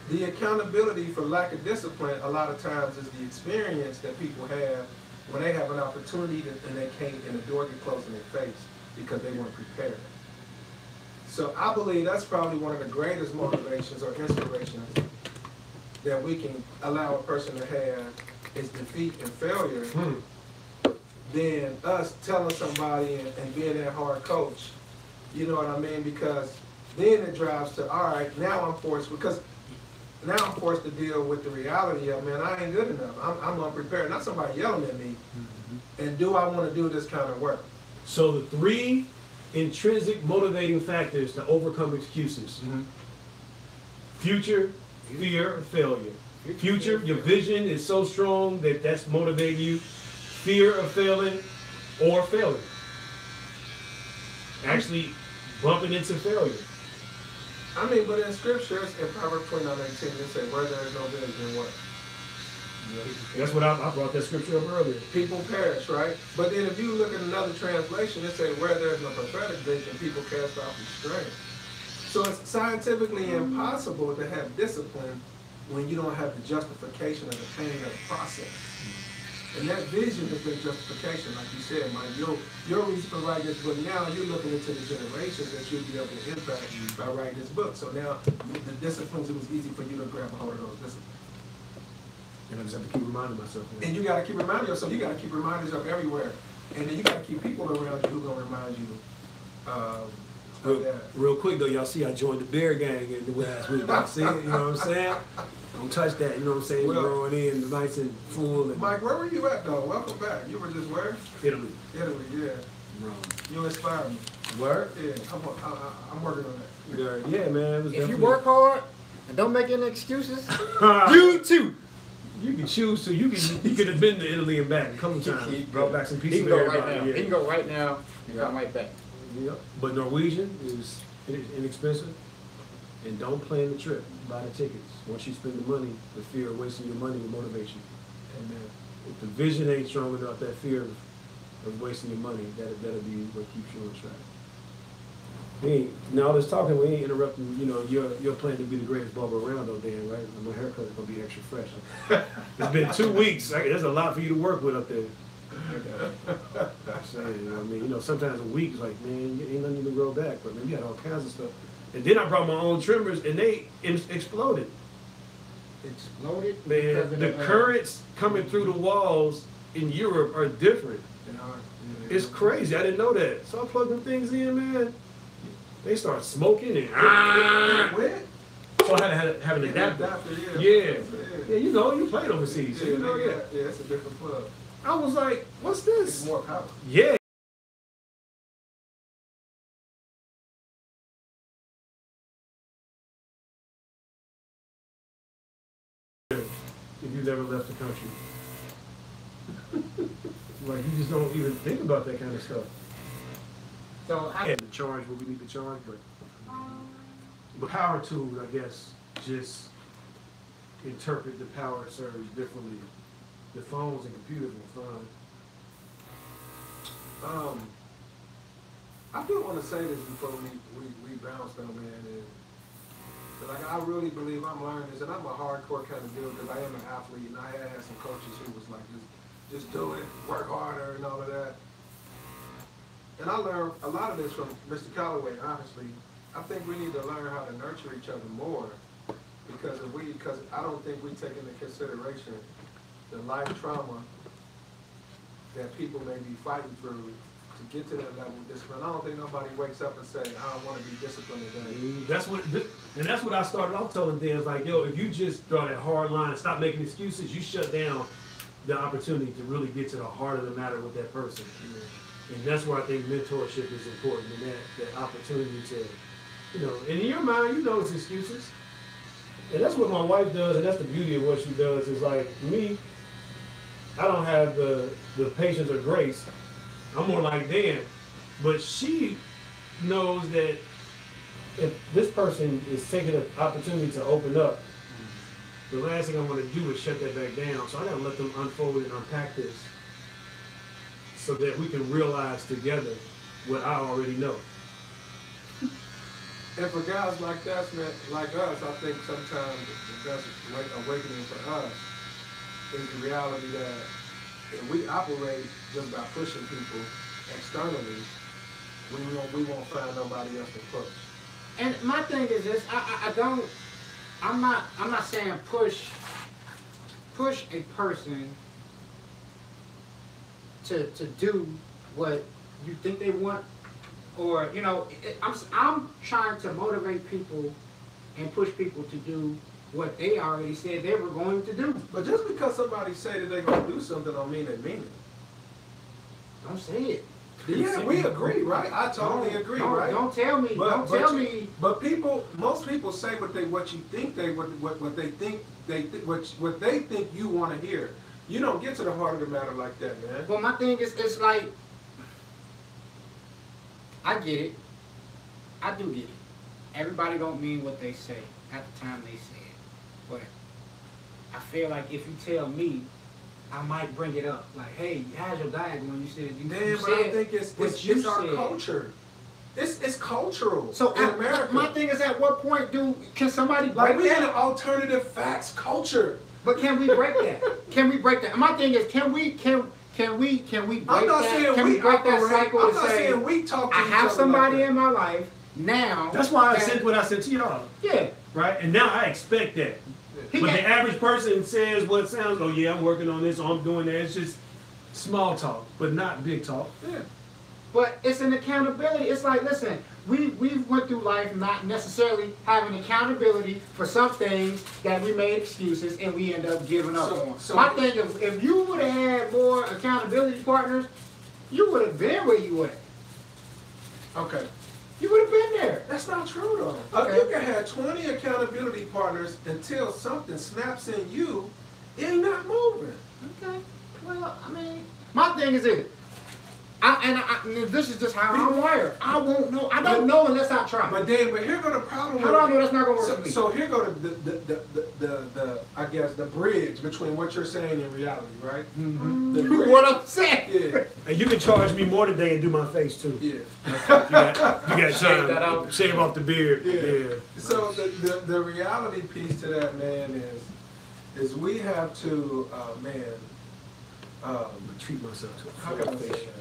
the accountability for lack of discipline a lot of times is the experience that people have when they have an opportunity and they can't, and the door gets closed in their face because they weren't prepared. So I believe that's probably one of the greatest motivations or inspirations that we can allow a person to have is defeat and failure than us telling somebody and being that hard coach. You know what I mean? Because then it drives to, all right, now I'm forced to deal with the reality of, man, I ain't good enough. I'm unprepared. Not somebody yelling at me. And do I want to do this kind of work? So the 3 intrinsic motivating factors to overcome excuses. Future, fear, or failure. Future, your vision is so strong that that's motivating you. Fear of failing or failing. Actually bumping into failure. I mean, but in scriptures, in Proverbs 29:18, it says, where there is no vision, what? That's what I brought that scripture up earlier. People perish, right? But then if you look at another translation, it says, where there is no prophetic vision, people cast off restraint. So it's scientifically impossible to have discipline when you don't have the justification of the pain of the process. And that vision is the justification, like you said, Mike. Your reason for writing this book now, you're looking into the generations that you'll be able to impact by writing this book. So now, the disciplines, it was easy for you to grab a hold of those disciplines. And I just have to keep reminding myself. And you got to keep reminding yourself, you got to keep reminders of everywhere. And then you got to keep people around you who going to remind you of that. Real quick though, y'all see I joined the bear gang in the last week. I see it, you know what I'm saying? Don't touch that, you know what I'm saying? Well, growing in, nice and full. And Mike, where were you at though? Welcome back. You were just where? Italy. Italy, yeah. Rome. You inspire me. Word? Yeah, I'm working on that. Yeah, man. It was If you definitely- work hard and don't make any excuses, you too. You can choose to. You could have been to Italy and back a couple times. Brought back some he pieces can of go right everybody. now. Yeah. He can go right now and come right back. Yep. But Norwegian is inexpensive, and don't plan the trip. Buy the tickets. Once you spend the money, the fear of wasting your money will motivate you. And if the vision ain't strong enough, that fear of wasting your money, that'll be what keeps you on track. Now all this talking, we ain't interrupting, you know, your plan to be the greatest barber around though, Dan, right? My haircut is gonna be extra fresh. It's been 2 weeks. There's a lot for you to work with up there. I'm saying, you know what I mean? You know, sometimes a week is like, man, ain't nothing to grow back, but man, you got all kinds of stuff. And then I brought my own trimmers and they exploded. Exploded? Man, the currents coming through the walls in Europe are different. It's crazy. I didn't know that. So I plugged them things in, man. They start smoking and so I had to have an adapter. Yeah, you know, you played overseas. So you know, yeah, it's a different plug. I was like, what's this? It's more power. Yeah. If you've never left the country. Like, you just don't even think about that kind of stuff. So I had to charge what we need to charge, but power tools, I guess, just interpret the power surge differently. The phones and computers were fine. I do want to say this before we bounce though, man. And, like, I really believe I'm learning this, and I'm a hardcore kind of dude because I am an athlete, and I had some coaches who was like, just do it, work harder, and all of that. And I learned a lot of this from Mr. Calloway, honestly. I think we need to learn how to nurture each other more because I don't think we take into consideration the life trauma that people may be fighting through to get to that level of discipline. I don't think nobody wakes up and say, I don't want to be disciplined today. That's what I started off telling them. Is like, yo, if you just draw that hard line and stop making excuses, you shut down the opportunity to really get to the heart of the matter with that person. And that's where I think mentorship is important, and that opportunity to, you know, and in your mind, you know it's excuses. And that's what my wife does, and that's the beauty of what she does, is like, me, I don't have the patience or grace. I'm more like Dan. But she knows that if this person is taking an opportunity to open up, the last thing I want to do is shut that back down. So I gotta let them unfold and unpack this so that we can realize together what I already know. And for guys like us, man, like us, I think sometimes the best awakening for us is the reality that if we operate just by pushing people externally, we won't find nobody else to push. And my thing is this, I'm not saying push a person to do what you think they want, or, you know, I'm trying to motivate people and push people to do what they already said they were going to do. But just because somebody say that they're going to do something don't mean they mean it. Don't say it. Yeah, we agree, right? I totally agree, right? Don't tell me. But most people say what you think what they think you want to hear. You don't get to the heart of the matter like that, man. Well, my thing is, it's like, I get it. I do get it. Everybody don't mean what they say at the time they say it. But I feel like if you tell me, I might bring it up. Like, hey, how's your diet when you said you but I think it's our culture. It's cultural. So in America. My thing is, at what point can somebody break like we that? had an alternative facts culture. But can we break that? Can we break that? My thing is, can we break I'm not that? saying Can we break that cycle I'm and not say, saying we talk to I each have other somebody like that. in my life now. That's why I said what I said to y'all. Yeah. Right? And now I expect that. But the average person says what sounds, oh yeah, I'm working on this, or I'm doing that. It's just small talk, but not big talk. Yeah. But it's an accountability. It's like, listen, we went through life not necessarily having accountability for some things that we made excuses and we end up giving up on. So my thing is, if you would have had more accountability partners, you would have been where you were. Okay. You would have been there. That's not true though. Okay. You can have 20 accountability partners until something snaps in you, it ain't not moving. Okay. Well, I mean, my thing is this. This is just how I'm wired. I won't know. I don't know unless I try. But here go the problem. How do I know that's not gonna work for me? So here go the I guess the bridge between what you're saying and reality, right? Mm-hmm. What I'm saying. Yeah. And you can charge me more today and do my face too. Yeah. You got Shave that time. out. Shave off the beard. Yeah. So the reality piece to that, man, is we have to Treat myself to a how full can I say face. that?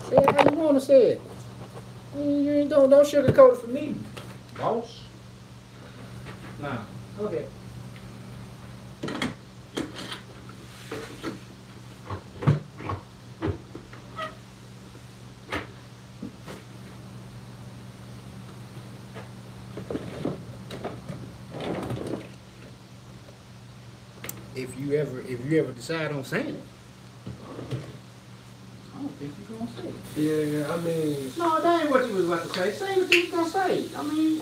Say it how you want to say it. You don't sugarcoat it for me, boss. Nah. Okay. If you ever decide on saying it, I don't think you're gonna say it. Yeah, I mean, No, that ain't what you was about to say. Say what you was gonna say. I mean,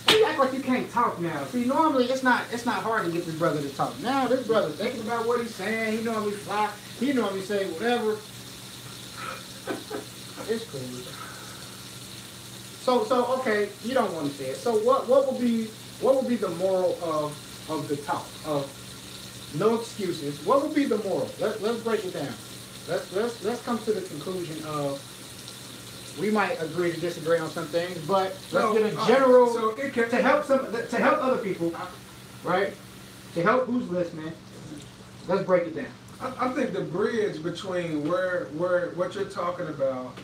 you act like you can't talk now. See, normally it's not hard to get this brother to talk. Now this brother thinking about what he's saying. He normally fly. He normally say whatever. It's crazy. So okay, you don't want to say it. So what would be the moral of the talk of no excuses? What would be the moral? Let's break it down. Let's come to the conclusion of we might agree to disagree on some things, but let's get a general to help other people, right? To help who's listening. Let's break it down. I think the bridge between where what you're talking about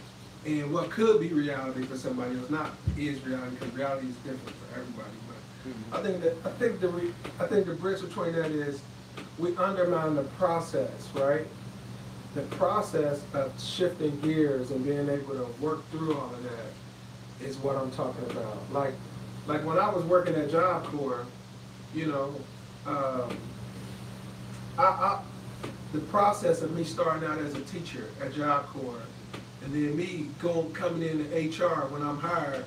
and what could be reality for somebody else is reality, because reality is different for everybody. But I think the bridge between that is we undermine the process, right? The process of shifting gears and being able to work through all of that is what I'm talking about. Like when I was working at Job Corps, you know, the process of me starting out as a teacher at Job Corps, and then me coming into HR when I'm hired,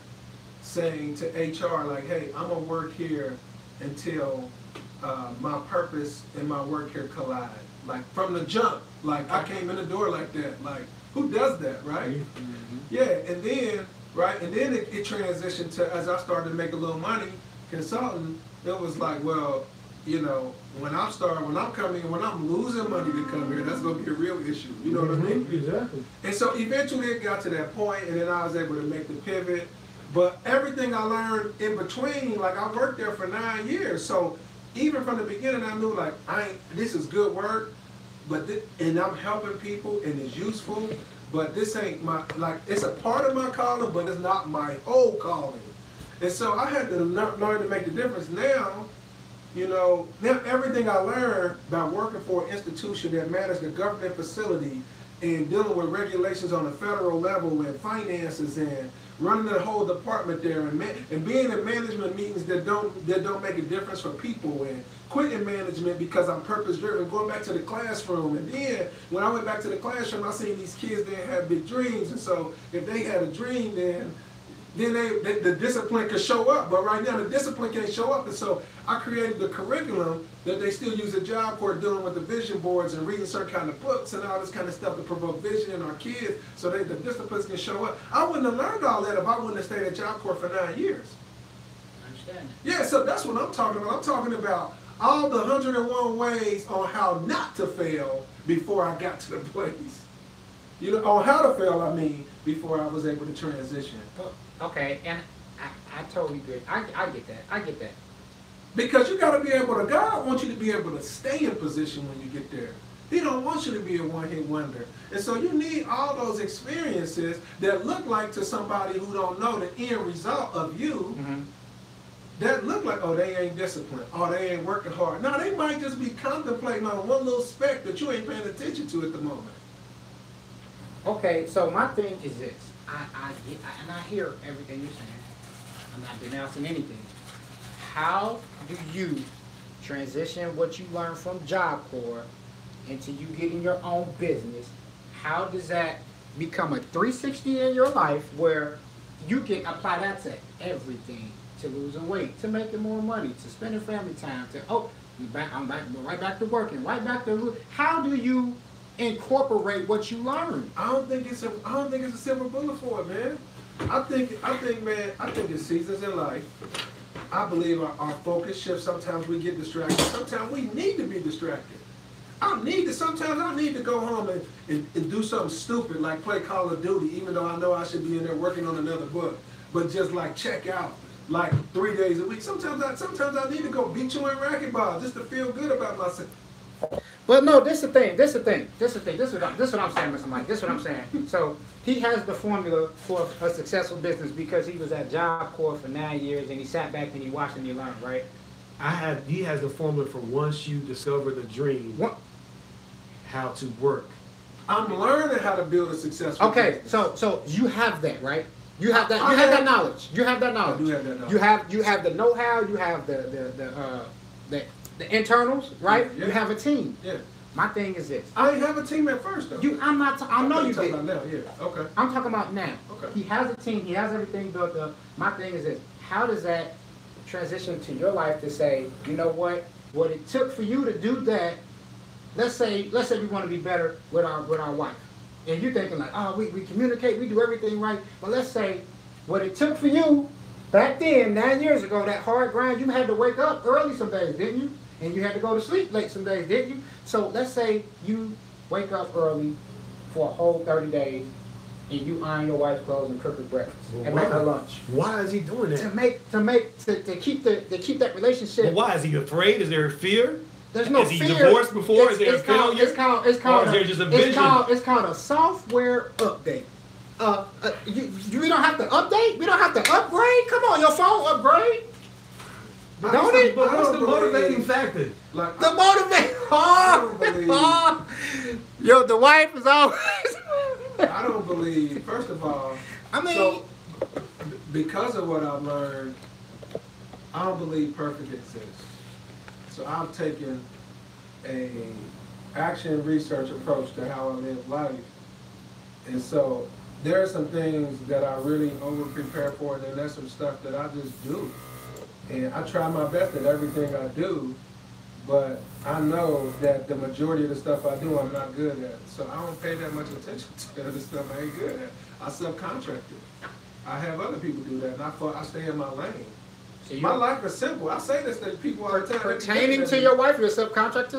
saying to HR like, hey, I'm gonna work here until my purpose and my work here collide. Like from the jump, like I came in the door like that. Like who does that, right? Mm-hmm. Yeah, and then it transitioned to, as I started to make a little money consulting, it was like, well, you know, when I'm losing money to come here, that's gonna be a real issue. You know what I mean? Exactly. And so eventually it got to that point, and then I was able to make the pivot. But everything I learned in between, like I worked there for 9 years, so even from the beginning, I knew like this is good work, and I'm helping people and it's useful, but this ain't it's a part of my calling, but it's not my whole calling. And so I had to learn to make the difference. Now, you know, everything I learned by working for an institution that managed a government facility and dealing with regulations on the federal level and finances and running the whole department there and being in management meetings that don't make a difference for people and quitting management because I'm purpose driven, going back to the classroom. And then when I went back to the classroom, I seen these kids that had big dreams, and so if they had a dream, then the discipline could show up. But right now the discipline can't show up, and so I created the curriculum that they still use at Job Corps, dealing with the vision boards and reading certain kind of books and all this kind of stuff to provoke vision in our kids so that the disciplines can show up. I wouldn't have learned all that if I wouldn't have stayed at Job Corps for 9 years. I understand. Yeah, so that's what I'm talking about. I'm talking about all the 101 ways on how not to fail before I got to the place. You know, on how to fail, I mean, before I was able to transition. Okay, and I totally agree. I get that. Because you got to be able to, God wants you to be able to stay in position when you get there. He don't want you to be a one-hit wonder. And so you need all those experiences that look like to somebody who don't know the end result of you, that look like, oh, they ain't disciplined, oh, they ain't working hard. No, they might just be contemplating on one little speck that you ain't paying attention to at the moment. Okay, so my thing is this. And I hear everything you're saying. I'm not denouncing anything. How do you transition what you learned from Job Corps into you getting your own business? How does that become a 360 in your life where you can apply that to everything? to losing weight, to making more money, to spending family time, to I'm back, right back to working, right back to. How do you incorporate what you learn? I don't think it's a silver bullet for it, man. I think it's seasons in life. I believe our focus shifts. Sometimes we get distracted. Sometimes we need to be distracted. Sometimes I need to go home and do something stupid like play Call of Duty, even though I know I should be in there working on another book. But just like check out like 3 days a week. Sometimes I need to go beat you in racquetball just to feel good about myself. Well, no, this is the thing. This is what I'm saying, Mr. Mike. This is what I'm saying. So he has the formula for a successful business because he was at Job Corps for 9 years and he sat back and he watched and he learned, right? He has the formula for once you discover the dream, how to work. I'm learning how to build a successful business. So you have that, right? You have that. You have that knowledge. You have that knowledge. I do have that knowledge. You have the know-how. You have the internals, right? Yeah. You have a team. Yeah. My thing is this. I didn't have a team at first, though. I know you talking did. about now. Yeah. Okay. I'm talking about now. Okay. He has a team. He has everything built up. My thing is this. How does that transition to your life to say, you know what it took for you to do that? Let's say we want to be better with our wife, and you're thinking like, oh, we communicate, we do everything right. But let's say what it took for you back then, 9 years ago, that hard grind, you had to wake up early some days, didn't you? And you had to go to sleep late some days, didn't you? So let's say you wake up early for a whole 30 days, and you iron your wife's clothes and cook her breakfast and make her lunch. Why is he doing that? To keep that relationship. But why is he afraid? Is there fear? There's no fear. Is he divorced before? Is there a failure? It's called or is there just a vision? It's called a software update. We don't have to update. We don't have to upgrade. Come on, your phone upgrade. Don't it? But what's the motivating factor? Like, The motivating. Yo, the wife is always. I don't believe. First of all, so, because of what I've learned, I don't believe perfect exists. So I've taken a action research approach to how I live life, and so there are some things that I really over prepare for, and then there's some stuff that I just do, and I try my best at everything I do, but I know that the majority of the stuff I do I'm not good at, so I don't pay that much attention to the stuff I ain't good at. I subcontract it. I have other people do that, and I stay in my lane. My life is simple. I say this to people all the time. Pertaining to your wife, your subcontract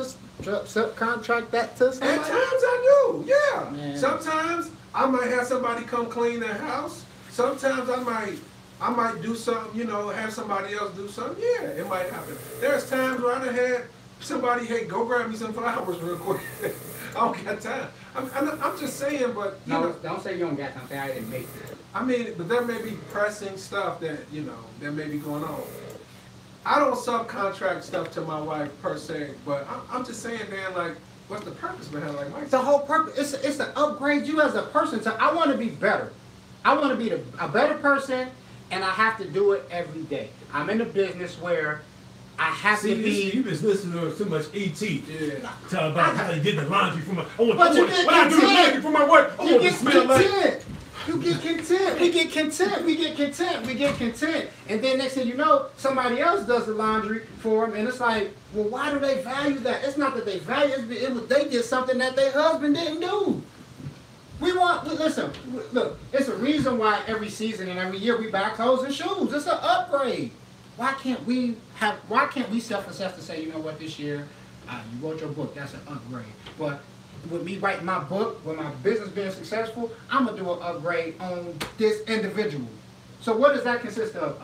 that to somebody? At times I do, yeah. Man. Sometimes I might have somebody come clean their house. Sometimes I might do something, have somebody else do something. Yeah, it might happen. There's times where I done had somebody, hey, go grab me some flowers real quick. I don't got time. I'm just saying, but don't say you don't got time. Say I didn't make it. I mean, but there may be pressing stuff that that may be going on. I don't subcontract stuff to my wife per se, but I'm just saying, Dan, like, what's the purpose behind like Mike? The whole purpose it's to upgrade you as a person. So I want to be better. I want to be a better person, and I have to do it every day. I'm in a business where I have to be. You've been listening to too much ET. Yeah. Talk about how they did the laundry for my. When I do the laundry for my wife, I want to smell like. You get content. We get content. And then next thing you know, somebody else does the laundry for them, and it's like, well, why do they value that? It's not that they value it. They did something that their husband didn't do. Listen, look, it's a reason why every season and every year we buy clothes and shoes. It's an upgrade. Why can't we self-assess to say, you know what, this year, you wrote your book, that's an upgrade. But with me writing my book, with my business being successful, I'm going to do an upgrade on this individual. So what does that consist of?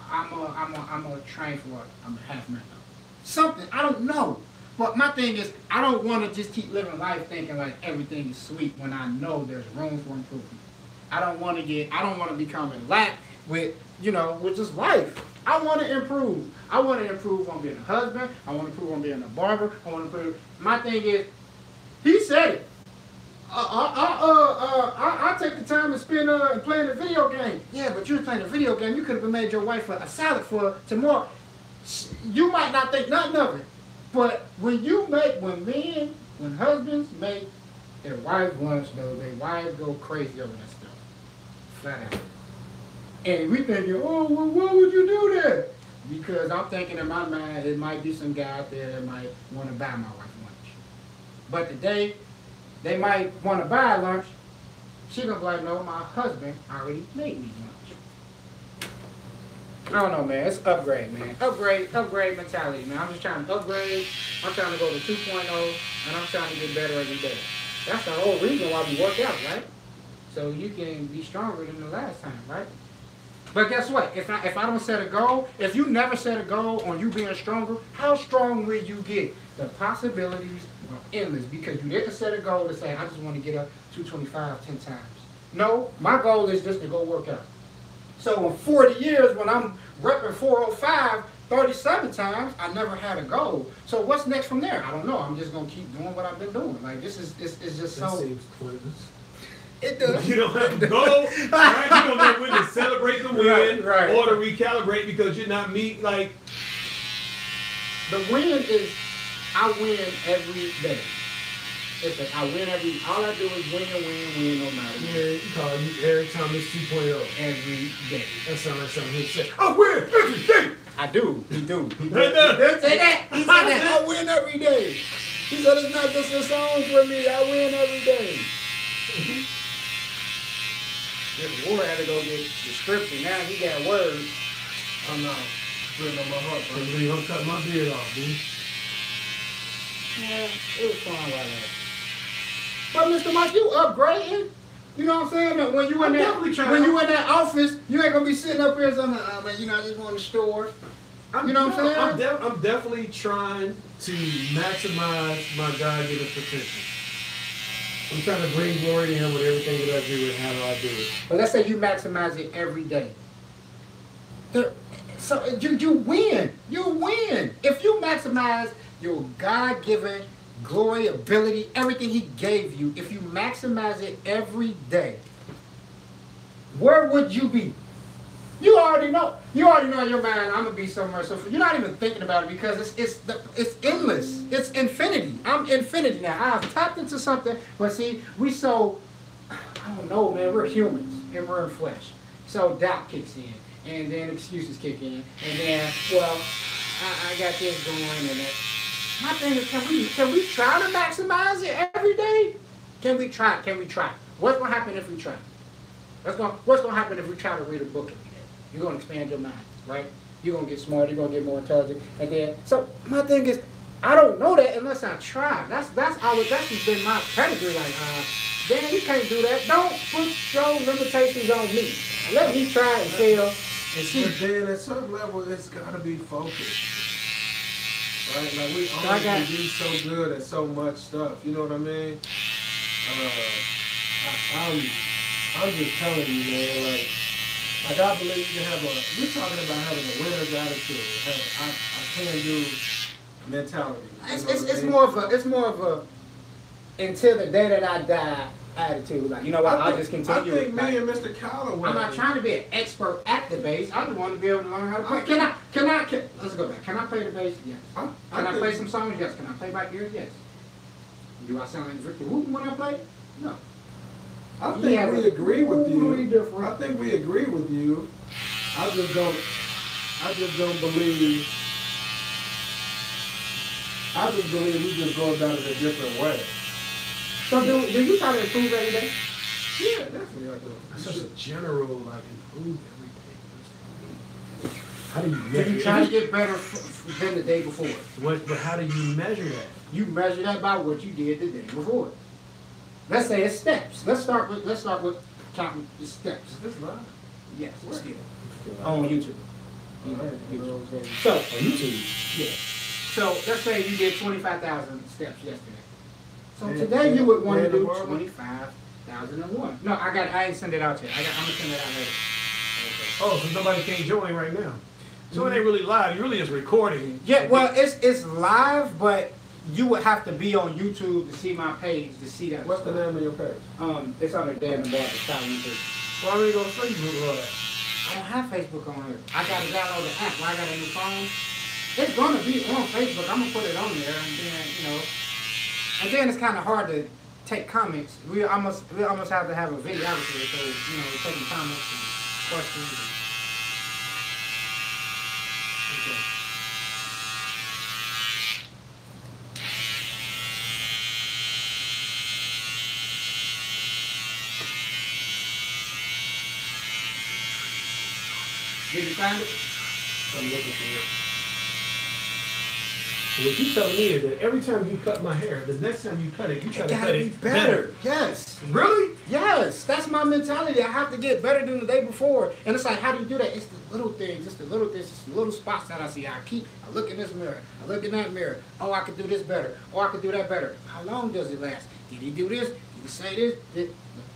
I'm a train for I'm a half marathon. Something, I don't know. But my thing is, I don't want to just keep living life thinking like everything is sweet when I know there's room for improvement. I don't want to become in lack with just life. I want to improve. I want to improve on being a husband. I want to improve on being a barber. I want to improve. My thing is, he said it. I take the time to spend playing a video game. Yeah, but you was playing a video game. You could have made your wife a salad for tomorrow. You might not think nothing of it, but when husbands make their wives lunch, though, their wives go crazy over that stuff. Flat out. And we thinking, oh, well, why would you do that? Because I'm thinking in my mind, it might be some guy out there that might want to buy my wife lunch. But today, they might want to buy lunch. She gonna be like, no, my husband already made me lunch. I don't know, man. It's upgrade, man. Upgrade mentality, man. I'm just trying to upgrade. I'm trying to go to 2.0, and I'm trying to get better every day. That's the whole reason why we work out, right? So you can be stronger than the last time, right? But guess what? If I don't set a goal, if you never set a goal on you being stronger, how strong will you get? The possibilities are endless because you didn't set a goal to say, I just want to get up 225 10 times. No, my goal is just to go work out. So in 40 years, when I'm repping 405 37 times, I never had a goal. So what's next from there? I don't know. I'm just going to keep doing what I've been doing. Like, this is just That so... seems pointless. It does. You don't have a goal, right? You don't know when to celebrate the win Right. or to recalibrate because you're not meet like. The win is, I win every day. I win all I do is win no matter what. Yeah, you call it every time it's 2.0. Every day. That sounds like something he'd say. I win every day. I do. He do. He Right do. there. He said that. He said that. I win every day. He said it's not just a song for me. I win every day. This war had to go get the scripture. Now he got words. I'm not putting on my heart, bro. I'm gonna cut my beard off, dude. Yeah, it was fun right there. But Mr. Mike, you upgrading. You know what I'm saying? That when you in that office, you ain't gonna be sitting up here saying, man, you know, I just want the store. You know what I'm saying? I'm definitely trying to maximize my God-given potential. I'm trying to bring glory to Him with everything that I do and how do I do it. But let's say you maximize it every day. So you win. You win. If you maximize your God-given glory, ability, everything He gave you, if you maximize it every day, where would you be? You already know. You already know in your mind, I'm gonna be somewhere. So you're not even thinking about it because it's endless. It's infinity. I'm infinity now. I've tapped into something. But see, I don't know, man. We're humans and we're in flesh. So doubt kicks in, and then excuses kick in, and then I got this going and that. My thing is, can we try to maximize it every day? Can we try? What's gonna happen if we try? What's gonna happen if we try to read a book every day? You're gonna expand your mind, right? You're gonna get smarter. You're gonna get more intelligent, and then so my thing is, I don't know that unless I try. That's just been my pedigree. Like, Dan, you can't do that. Don't put your limitations on me. Let me try and fail and see. But then at some level, it's gotta be focused. Right? Like we I always got- be so good at so much stuff. You know what I mean? I'm just telling you, man. Like I believe you can have we're talking about having a winner's attitude, have a can-do mentality. You know what I mean? It's more of a until the day that I die attitude. Like, you know what? I'll just continue. I think like, me and Mr. Calloway. I'm not trying to be an expert at the bass. I just want to be able to learn how to play. Let's go back. Can I play the bass? Yes. Can I play some songs? Yes. Can I play by ear? Yes. Do I sound like Ricky Wooten when I play? No. I think we agree with totally you. different. I think we agree with you. I just don't believe. I just believe we just go about it a different way. So do you try to improve every day? Yeah, definitely I do. That's such a general, like, improve everything. How do you Do measure you try to get better than the day before? But how do you measure that? You measure that by what you did the day before. Let's say it's steps. Let's start with counting the steps. Is this live? Yes, it's still on YouTube. You know what I'm saying? So On YouTube. yeah. So let's say you did 25,000 steps yesterday. So Yeah, today you would want yeah, to do tomorrow? 25,001. No, I ain't send it out yet. I'm gonna send it out later. Oh, so nobody can't join right now. So it ain't really live. You really just recording. Yeah, well, it's live, but you would have to be on YouTube to see my page to see that. What's the name of your page? It's under Dan and Barber Style YouTube. Why don't you go Facebook live? I don't have Facebook on here. I gotta download the app. When I got a new phone, it's gonna be on Facebook. I'm gonna put it on there, and then and then it's kind of hard to take comments. We almost have to have a videographer, so taking comments and questions. Did you find it? I'm looking for it. And what you telling me is that every time you cut my hair, the next time you cut it, you try to cut Gotta be it better. Yes. Really? Yes. That's my mentality. I have to get better than the day before. And it's like, how do you do that? It's the little things. It's the little things. It's the little spots that I see. I look in this mirror. I look in that mirror. Oh, I could do this better. Oh, I could do that better. How long does it last? Did he do this? Did he say this?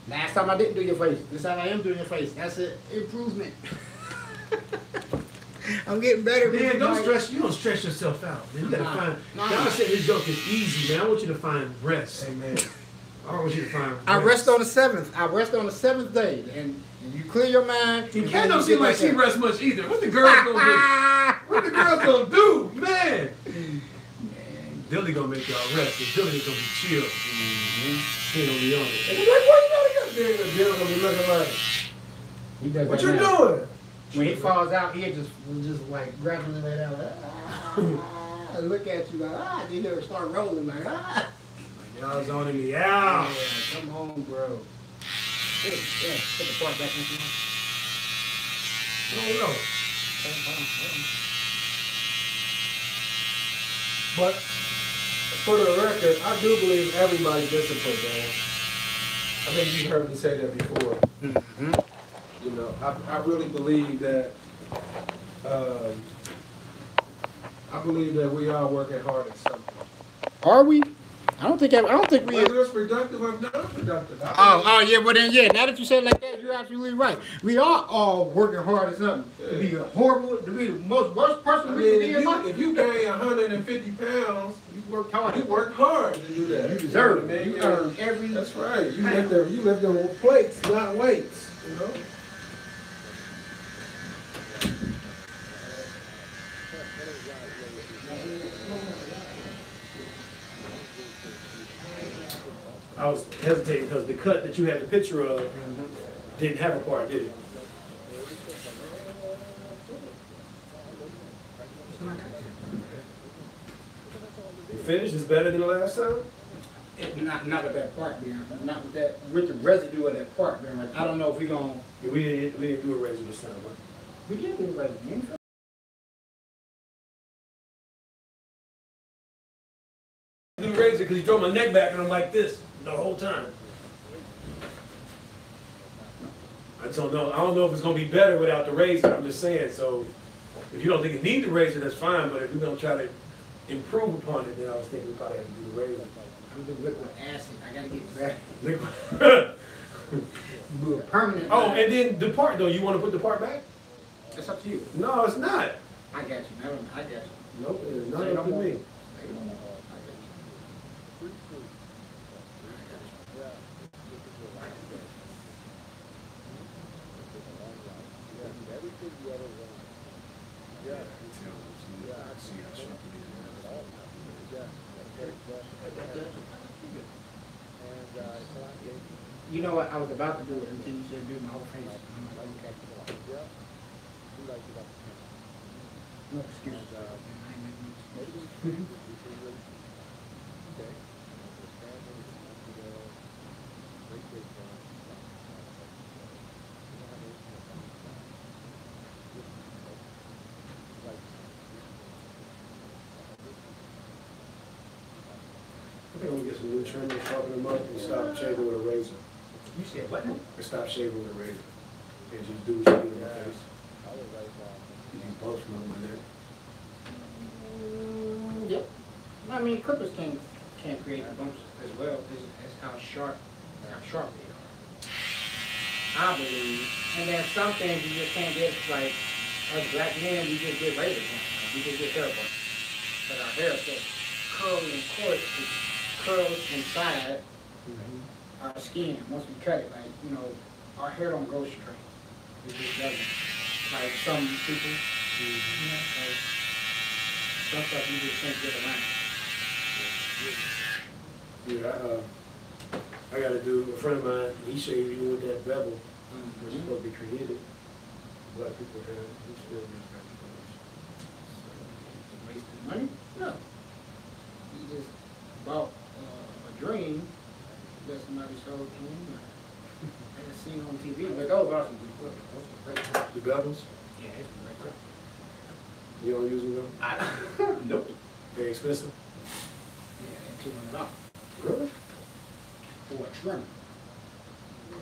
Last time I didn't do your face. This time I am doing your face. That's an improvement. I'm getting better. Man, don't stress. You don't stress yourself out, man. You gotta find. God said this joke is easy, man. I want you to find rest. Amen. I want you to find rest. I rest on the 7th. I rest on the 7th day, and you clear your mind. You can't don't seem like she rests much either. What the girls gonna do? What the girls gonna do, man? Billy gonna make y'all rest, and Billy gonna be chill. He don't be on it. And you're like, what you gotta get? Bill gonna be looking like, He does what that you now. doing? When he falls out, he just like gradually lay down, like, look at you like, then he'll start rolling like, Y'all zoning me Yeah, out. come on, bro. Yeah, put the part back in. I don't know. But for the record, I do believe everybody's disciplined, man. I think you heard me say that before. Mm-hmm. You know, I really believe that. I believe that we are working hard at something. Are we? I don't think we. Whether it's productive or non-productive. Oh, yeah, but then, yeah, now that you say it like that, you're absolutely right. We are all working hard at something. To be to be the most worst person we can be in life. If you gain 150 pounds, You work hard. you work hard to do that. You deserve You it. You know what I mean? earn every. That's right. You lift them plates, not weights. You know. I was hesitating because the cut that you had the picture of didn't have a part, did it? The finish is better than the last time? Not with that part being, not with that, with the residue of that part being. Like, I don't know if we gonna. Yeah, we didn't do a razor this time, huh? We did do the residue. Do the razor because he throw my neck back and I'm like this the whole time. I don't know if it's gonna be better without the razor. I'm just saying. So if you don't think it needs the razor, that's fine. But if you're gonna try to improve upon it, then I was thinking we probably have to do the razor. I'm doing liquid acid. I gotta get back. Liquid. Do a permanent. Oh, and then the part though, you want to put the part back? It's up to you. No, it's not. I got you. I got you. Nope, it's not Say no up to more. me. Say no more. You know what? I was about to do it until you said do my whole face. I'm like, okay. No excuse. I think I'm gonna get some new trimmers, sharpen them up, and stop shaving with a razor. You said what? And stop shaving with a razor. And just do what you do in my face. These bumps from on my neck. Yep. I mean, clippers can create bumps as well. That's how sharp they are. I believe. And then some things you just can't get, like, as black men, we just get razors. We just get hair bumps. But our hair is so curly and coarse, it curls inside our skin. Once we cut it, like, you know, our hair don't go straight. It just doesn't. Like some people, you know, so some stuff you just can't get around. Yeah, I gotta do, a friend of mine, he shaved you with that bevel. Which is supposed to be created. Black people have, he still gets back to seen on TV, but those are some good clothes. The Bevels? Yeah, it's great clothes. You don't use them though? Nope. Very expensive? Yeah, $200 Really? for a trimmer.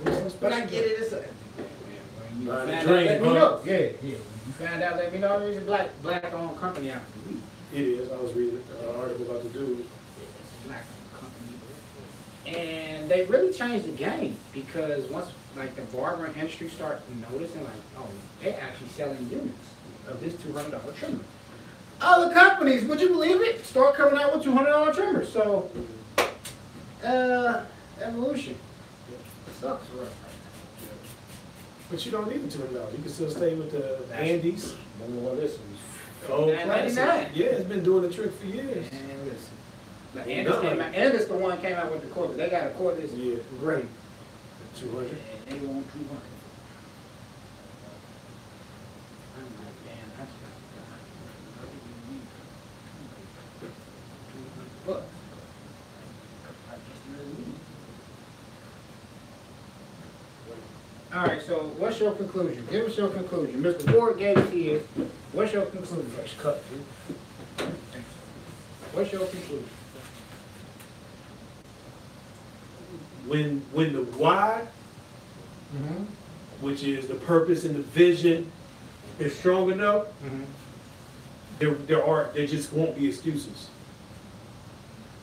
But But I get it. It's a. When you The find out, dream, let me huh? know. Yeah, yeah. When you find out, let me know. There's a black-owned company out there. It is. I was reading an article about the dude. It's a black-owned company. And they really changed the game because once, like, the barber industry starts noticing, like, oh, they're actually selling units of this $200 trimmer. Other companies, would you believe it, start coming out with $200 trimmers. So, evolution. It sucks for us right But you don't need the $200. You can still stay with the Andes. now. Well, listen. Oh, $9.99. classic. Yeah, it's been doing the trick for years. And listen. Now, Andis the one came out with the Corvette. They got a Corvette. Yeah. Great. 200. And they want 200. I'm like, man, that's not but I just really need. All right, so what's your conclusion? Give us your conclusion. Mr. Ward gave it his. What's your conclusion? Fresh cut, dude. What's your conclusion? When the why, Mm-hmm. which is the purpose and the vision, is strong enough, there just won't be excuses.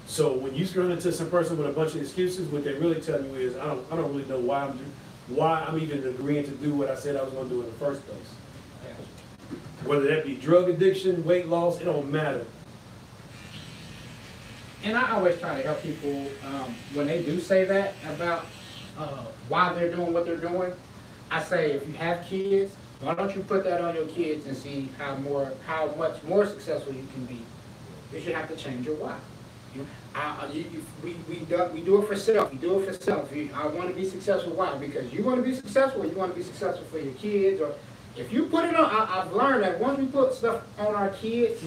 So when you run into some person with a bunch of excuses, what they really tell you is, I don't really know why I'm even agreeing to do what I said I was going to do in the first place. Whether that be drug addiction, weight loss, it don't matter. And I always try to help people when they do say that about why they're doing what they're doing. I say, if you have kids, why don't you put that on your kids and see how much more successful you can be? You should have to change your why. We do it for self. You do it for self. I want to be successful. Why? Because you want to be successful. Or you want to be successful for your kids. Or if you put it on, I've learned that once we put stuff on our kids,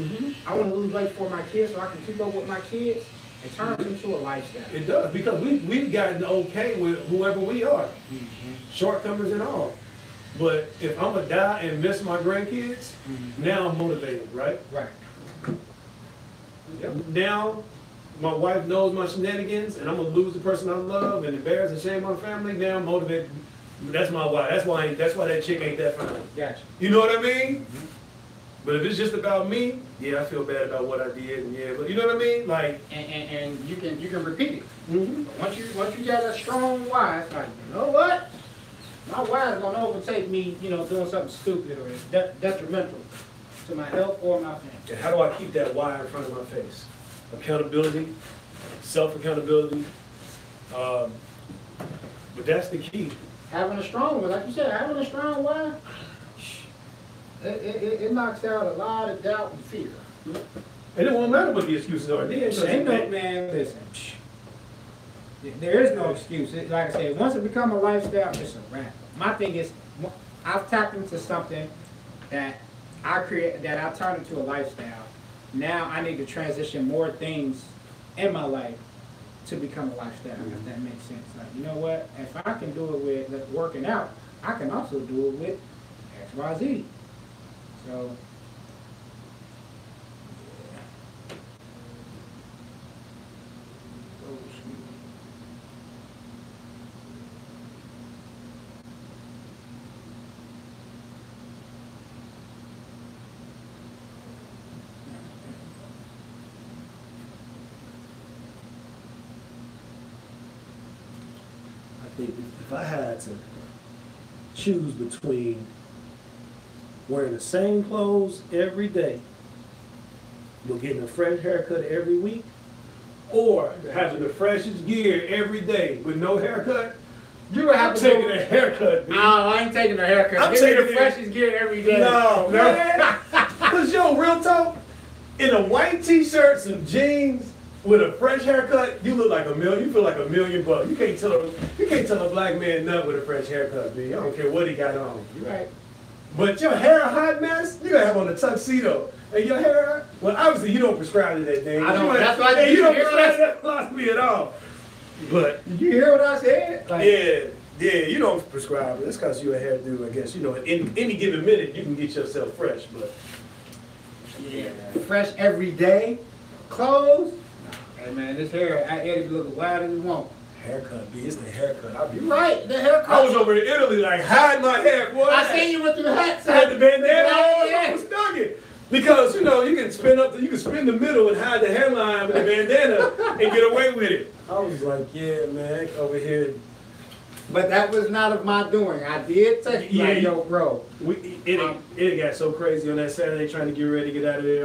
I want to lose weight for my kids so I can keep up with my kids. It turns into a lifestyle. It does, because we've gotten okay with whoever we are, shortcomings and all. But if I'm gonna die and miss my grandkids, now I'm motivated, right? Right. Yep. Now my wife knows my shenanigans, and I'm gonna lose the person I love and embarrass and shame my family. Now I'm motivated. That's my why. That's why that chick ain't that fine. Gotcha. You know what I mean? But if it's just about me, yeah, I feel bad about what I did, and yeah, but you know what I mean? Like, And you can repeat it. Once you got a strong why, it's like, you know what? My why is gonna overtake me, doing something stupid or detrimental to my health or my family. and how do I keep that why in front of my face? Accountability, self-accountability. But that's the key. Having a strong one, like you said, having a strong why, it knocks out a lot of doubt and fear. And it won't matter what the excuses are. Ain't no, man, listen. There is no excuse. Like I said, once it becomes a lifestyle, it's a wrap. My thing is, I've tapped into something that I turned into a lifestyle. Now I need to transition more things in my life to become a lifestyle, if that makes sense. Like, you know what? If I can do it with working out, I can also do it with X, Y, Z. So, I think if I had to choose between wearing the same clothes every day, but getting a fresh haircut every week, or having the freshest gear every day with no haircut, you would have I'm to taking go. a haircut, man. I ain't taking a haircut. I'm Give me taking the it. freshest gear every day. No, man. Cause yo, real talk, in a white t-shirt, some jeans, with a fresh haircut, you look like $1 million. You feel like $1 million bucks. You can't tell a black man nothing with a fresh haircut, man. I don't care what he got on. You right. But your hair a hot mess, you gotta have on a tuxedo. And your hair, well, obviously you don't prescribe to that thing. I don't. You That's why you don't hear prescribe that. to that philosophy at all. But Did you hear what I said? Like, yeah, Yeah, you don't prescribe it. That's because you're a hairdo, I guess. You know, in any given minute, you can get yourself fresh, but. Yeah. Fresh every day. Clothes. Hey man, this hair, Eddie be looking wild as you want. Haircut, B. It's the haircut. I be Right, the haircut. I was over in Italy, like, hide my hair, boy. I seen you with the hats. I had the bandana on. Yeah. I was thugging. Because, you know, you can spin the middle and hide the hairline with the bandana and get away with it. I was like, yeah, man, over here. But that was not of my doing. I did text you, Yeah, like, yo, bro. It got so crazy on that Saturday trying to get ready to get out of there.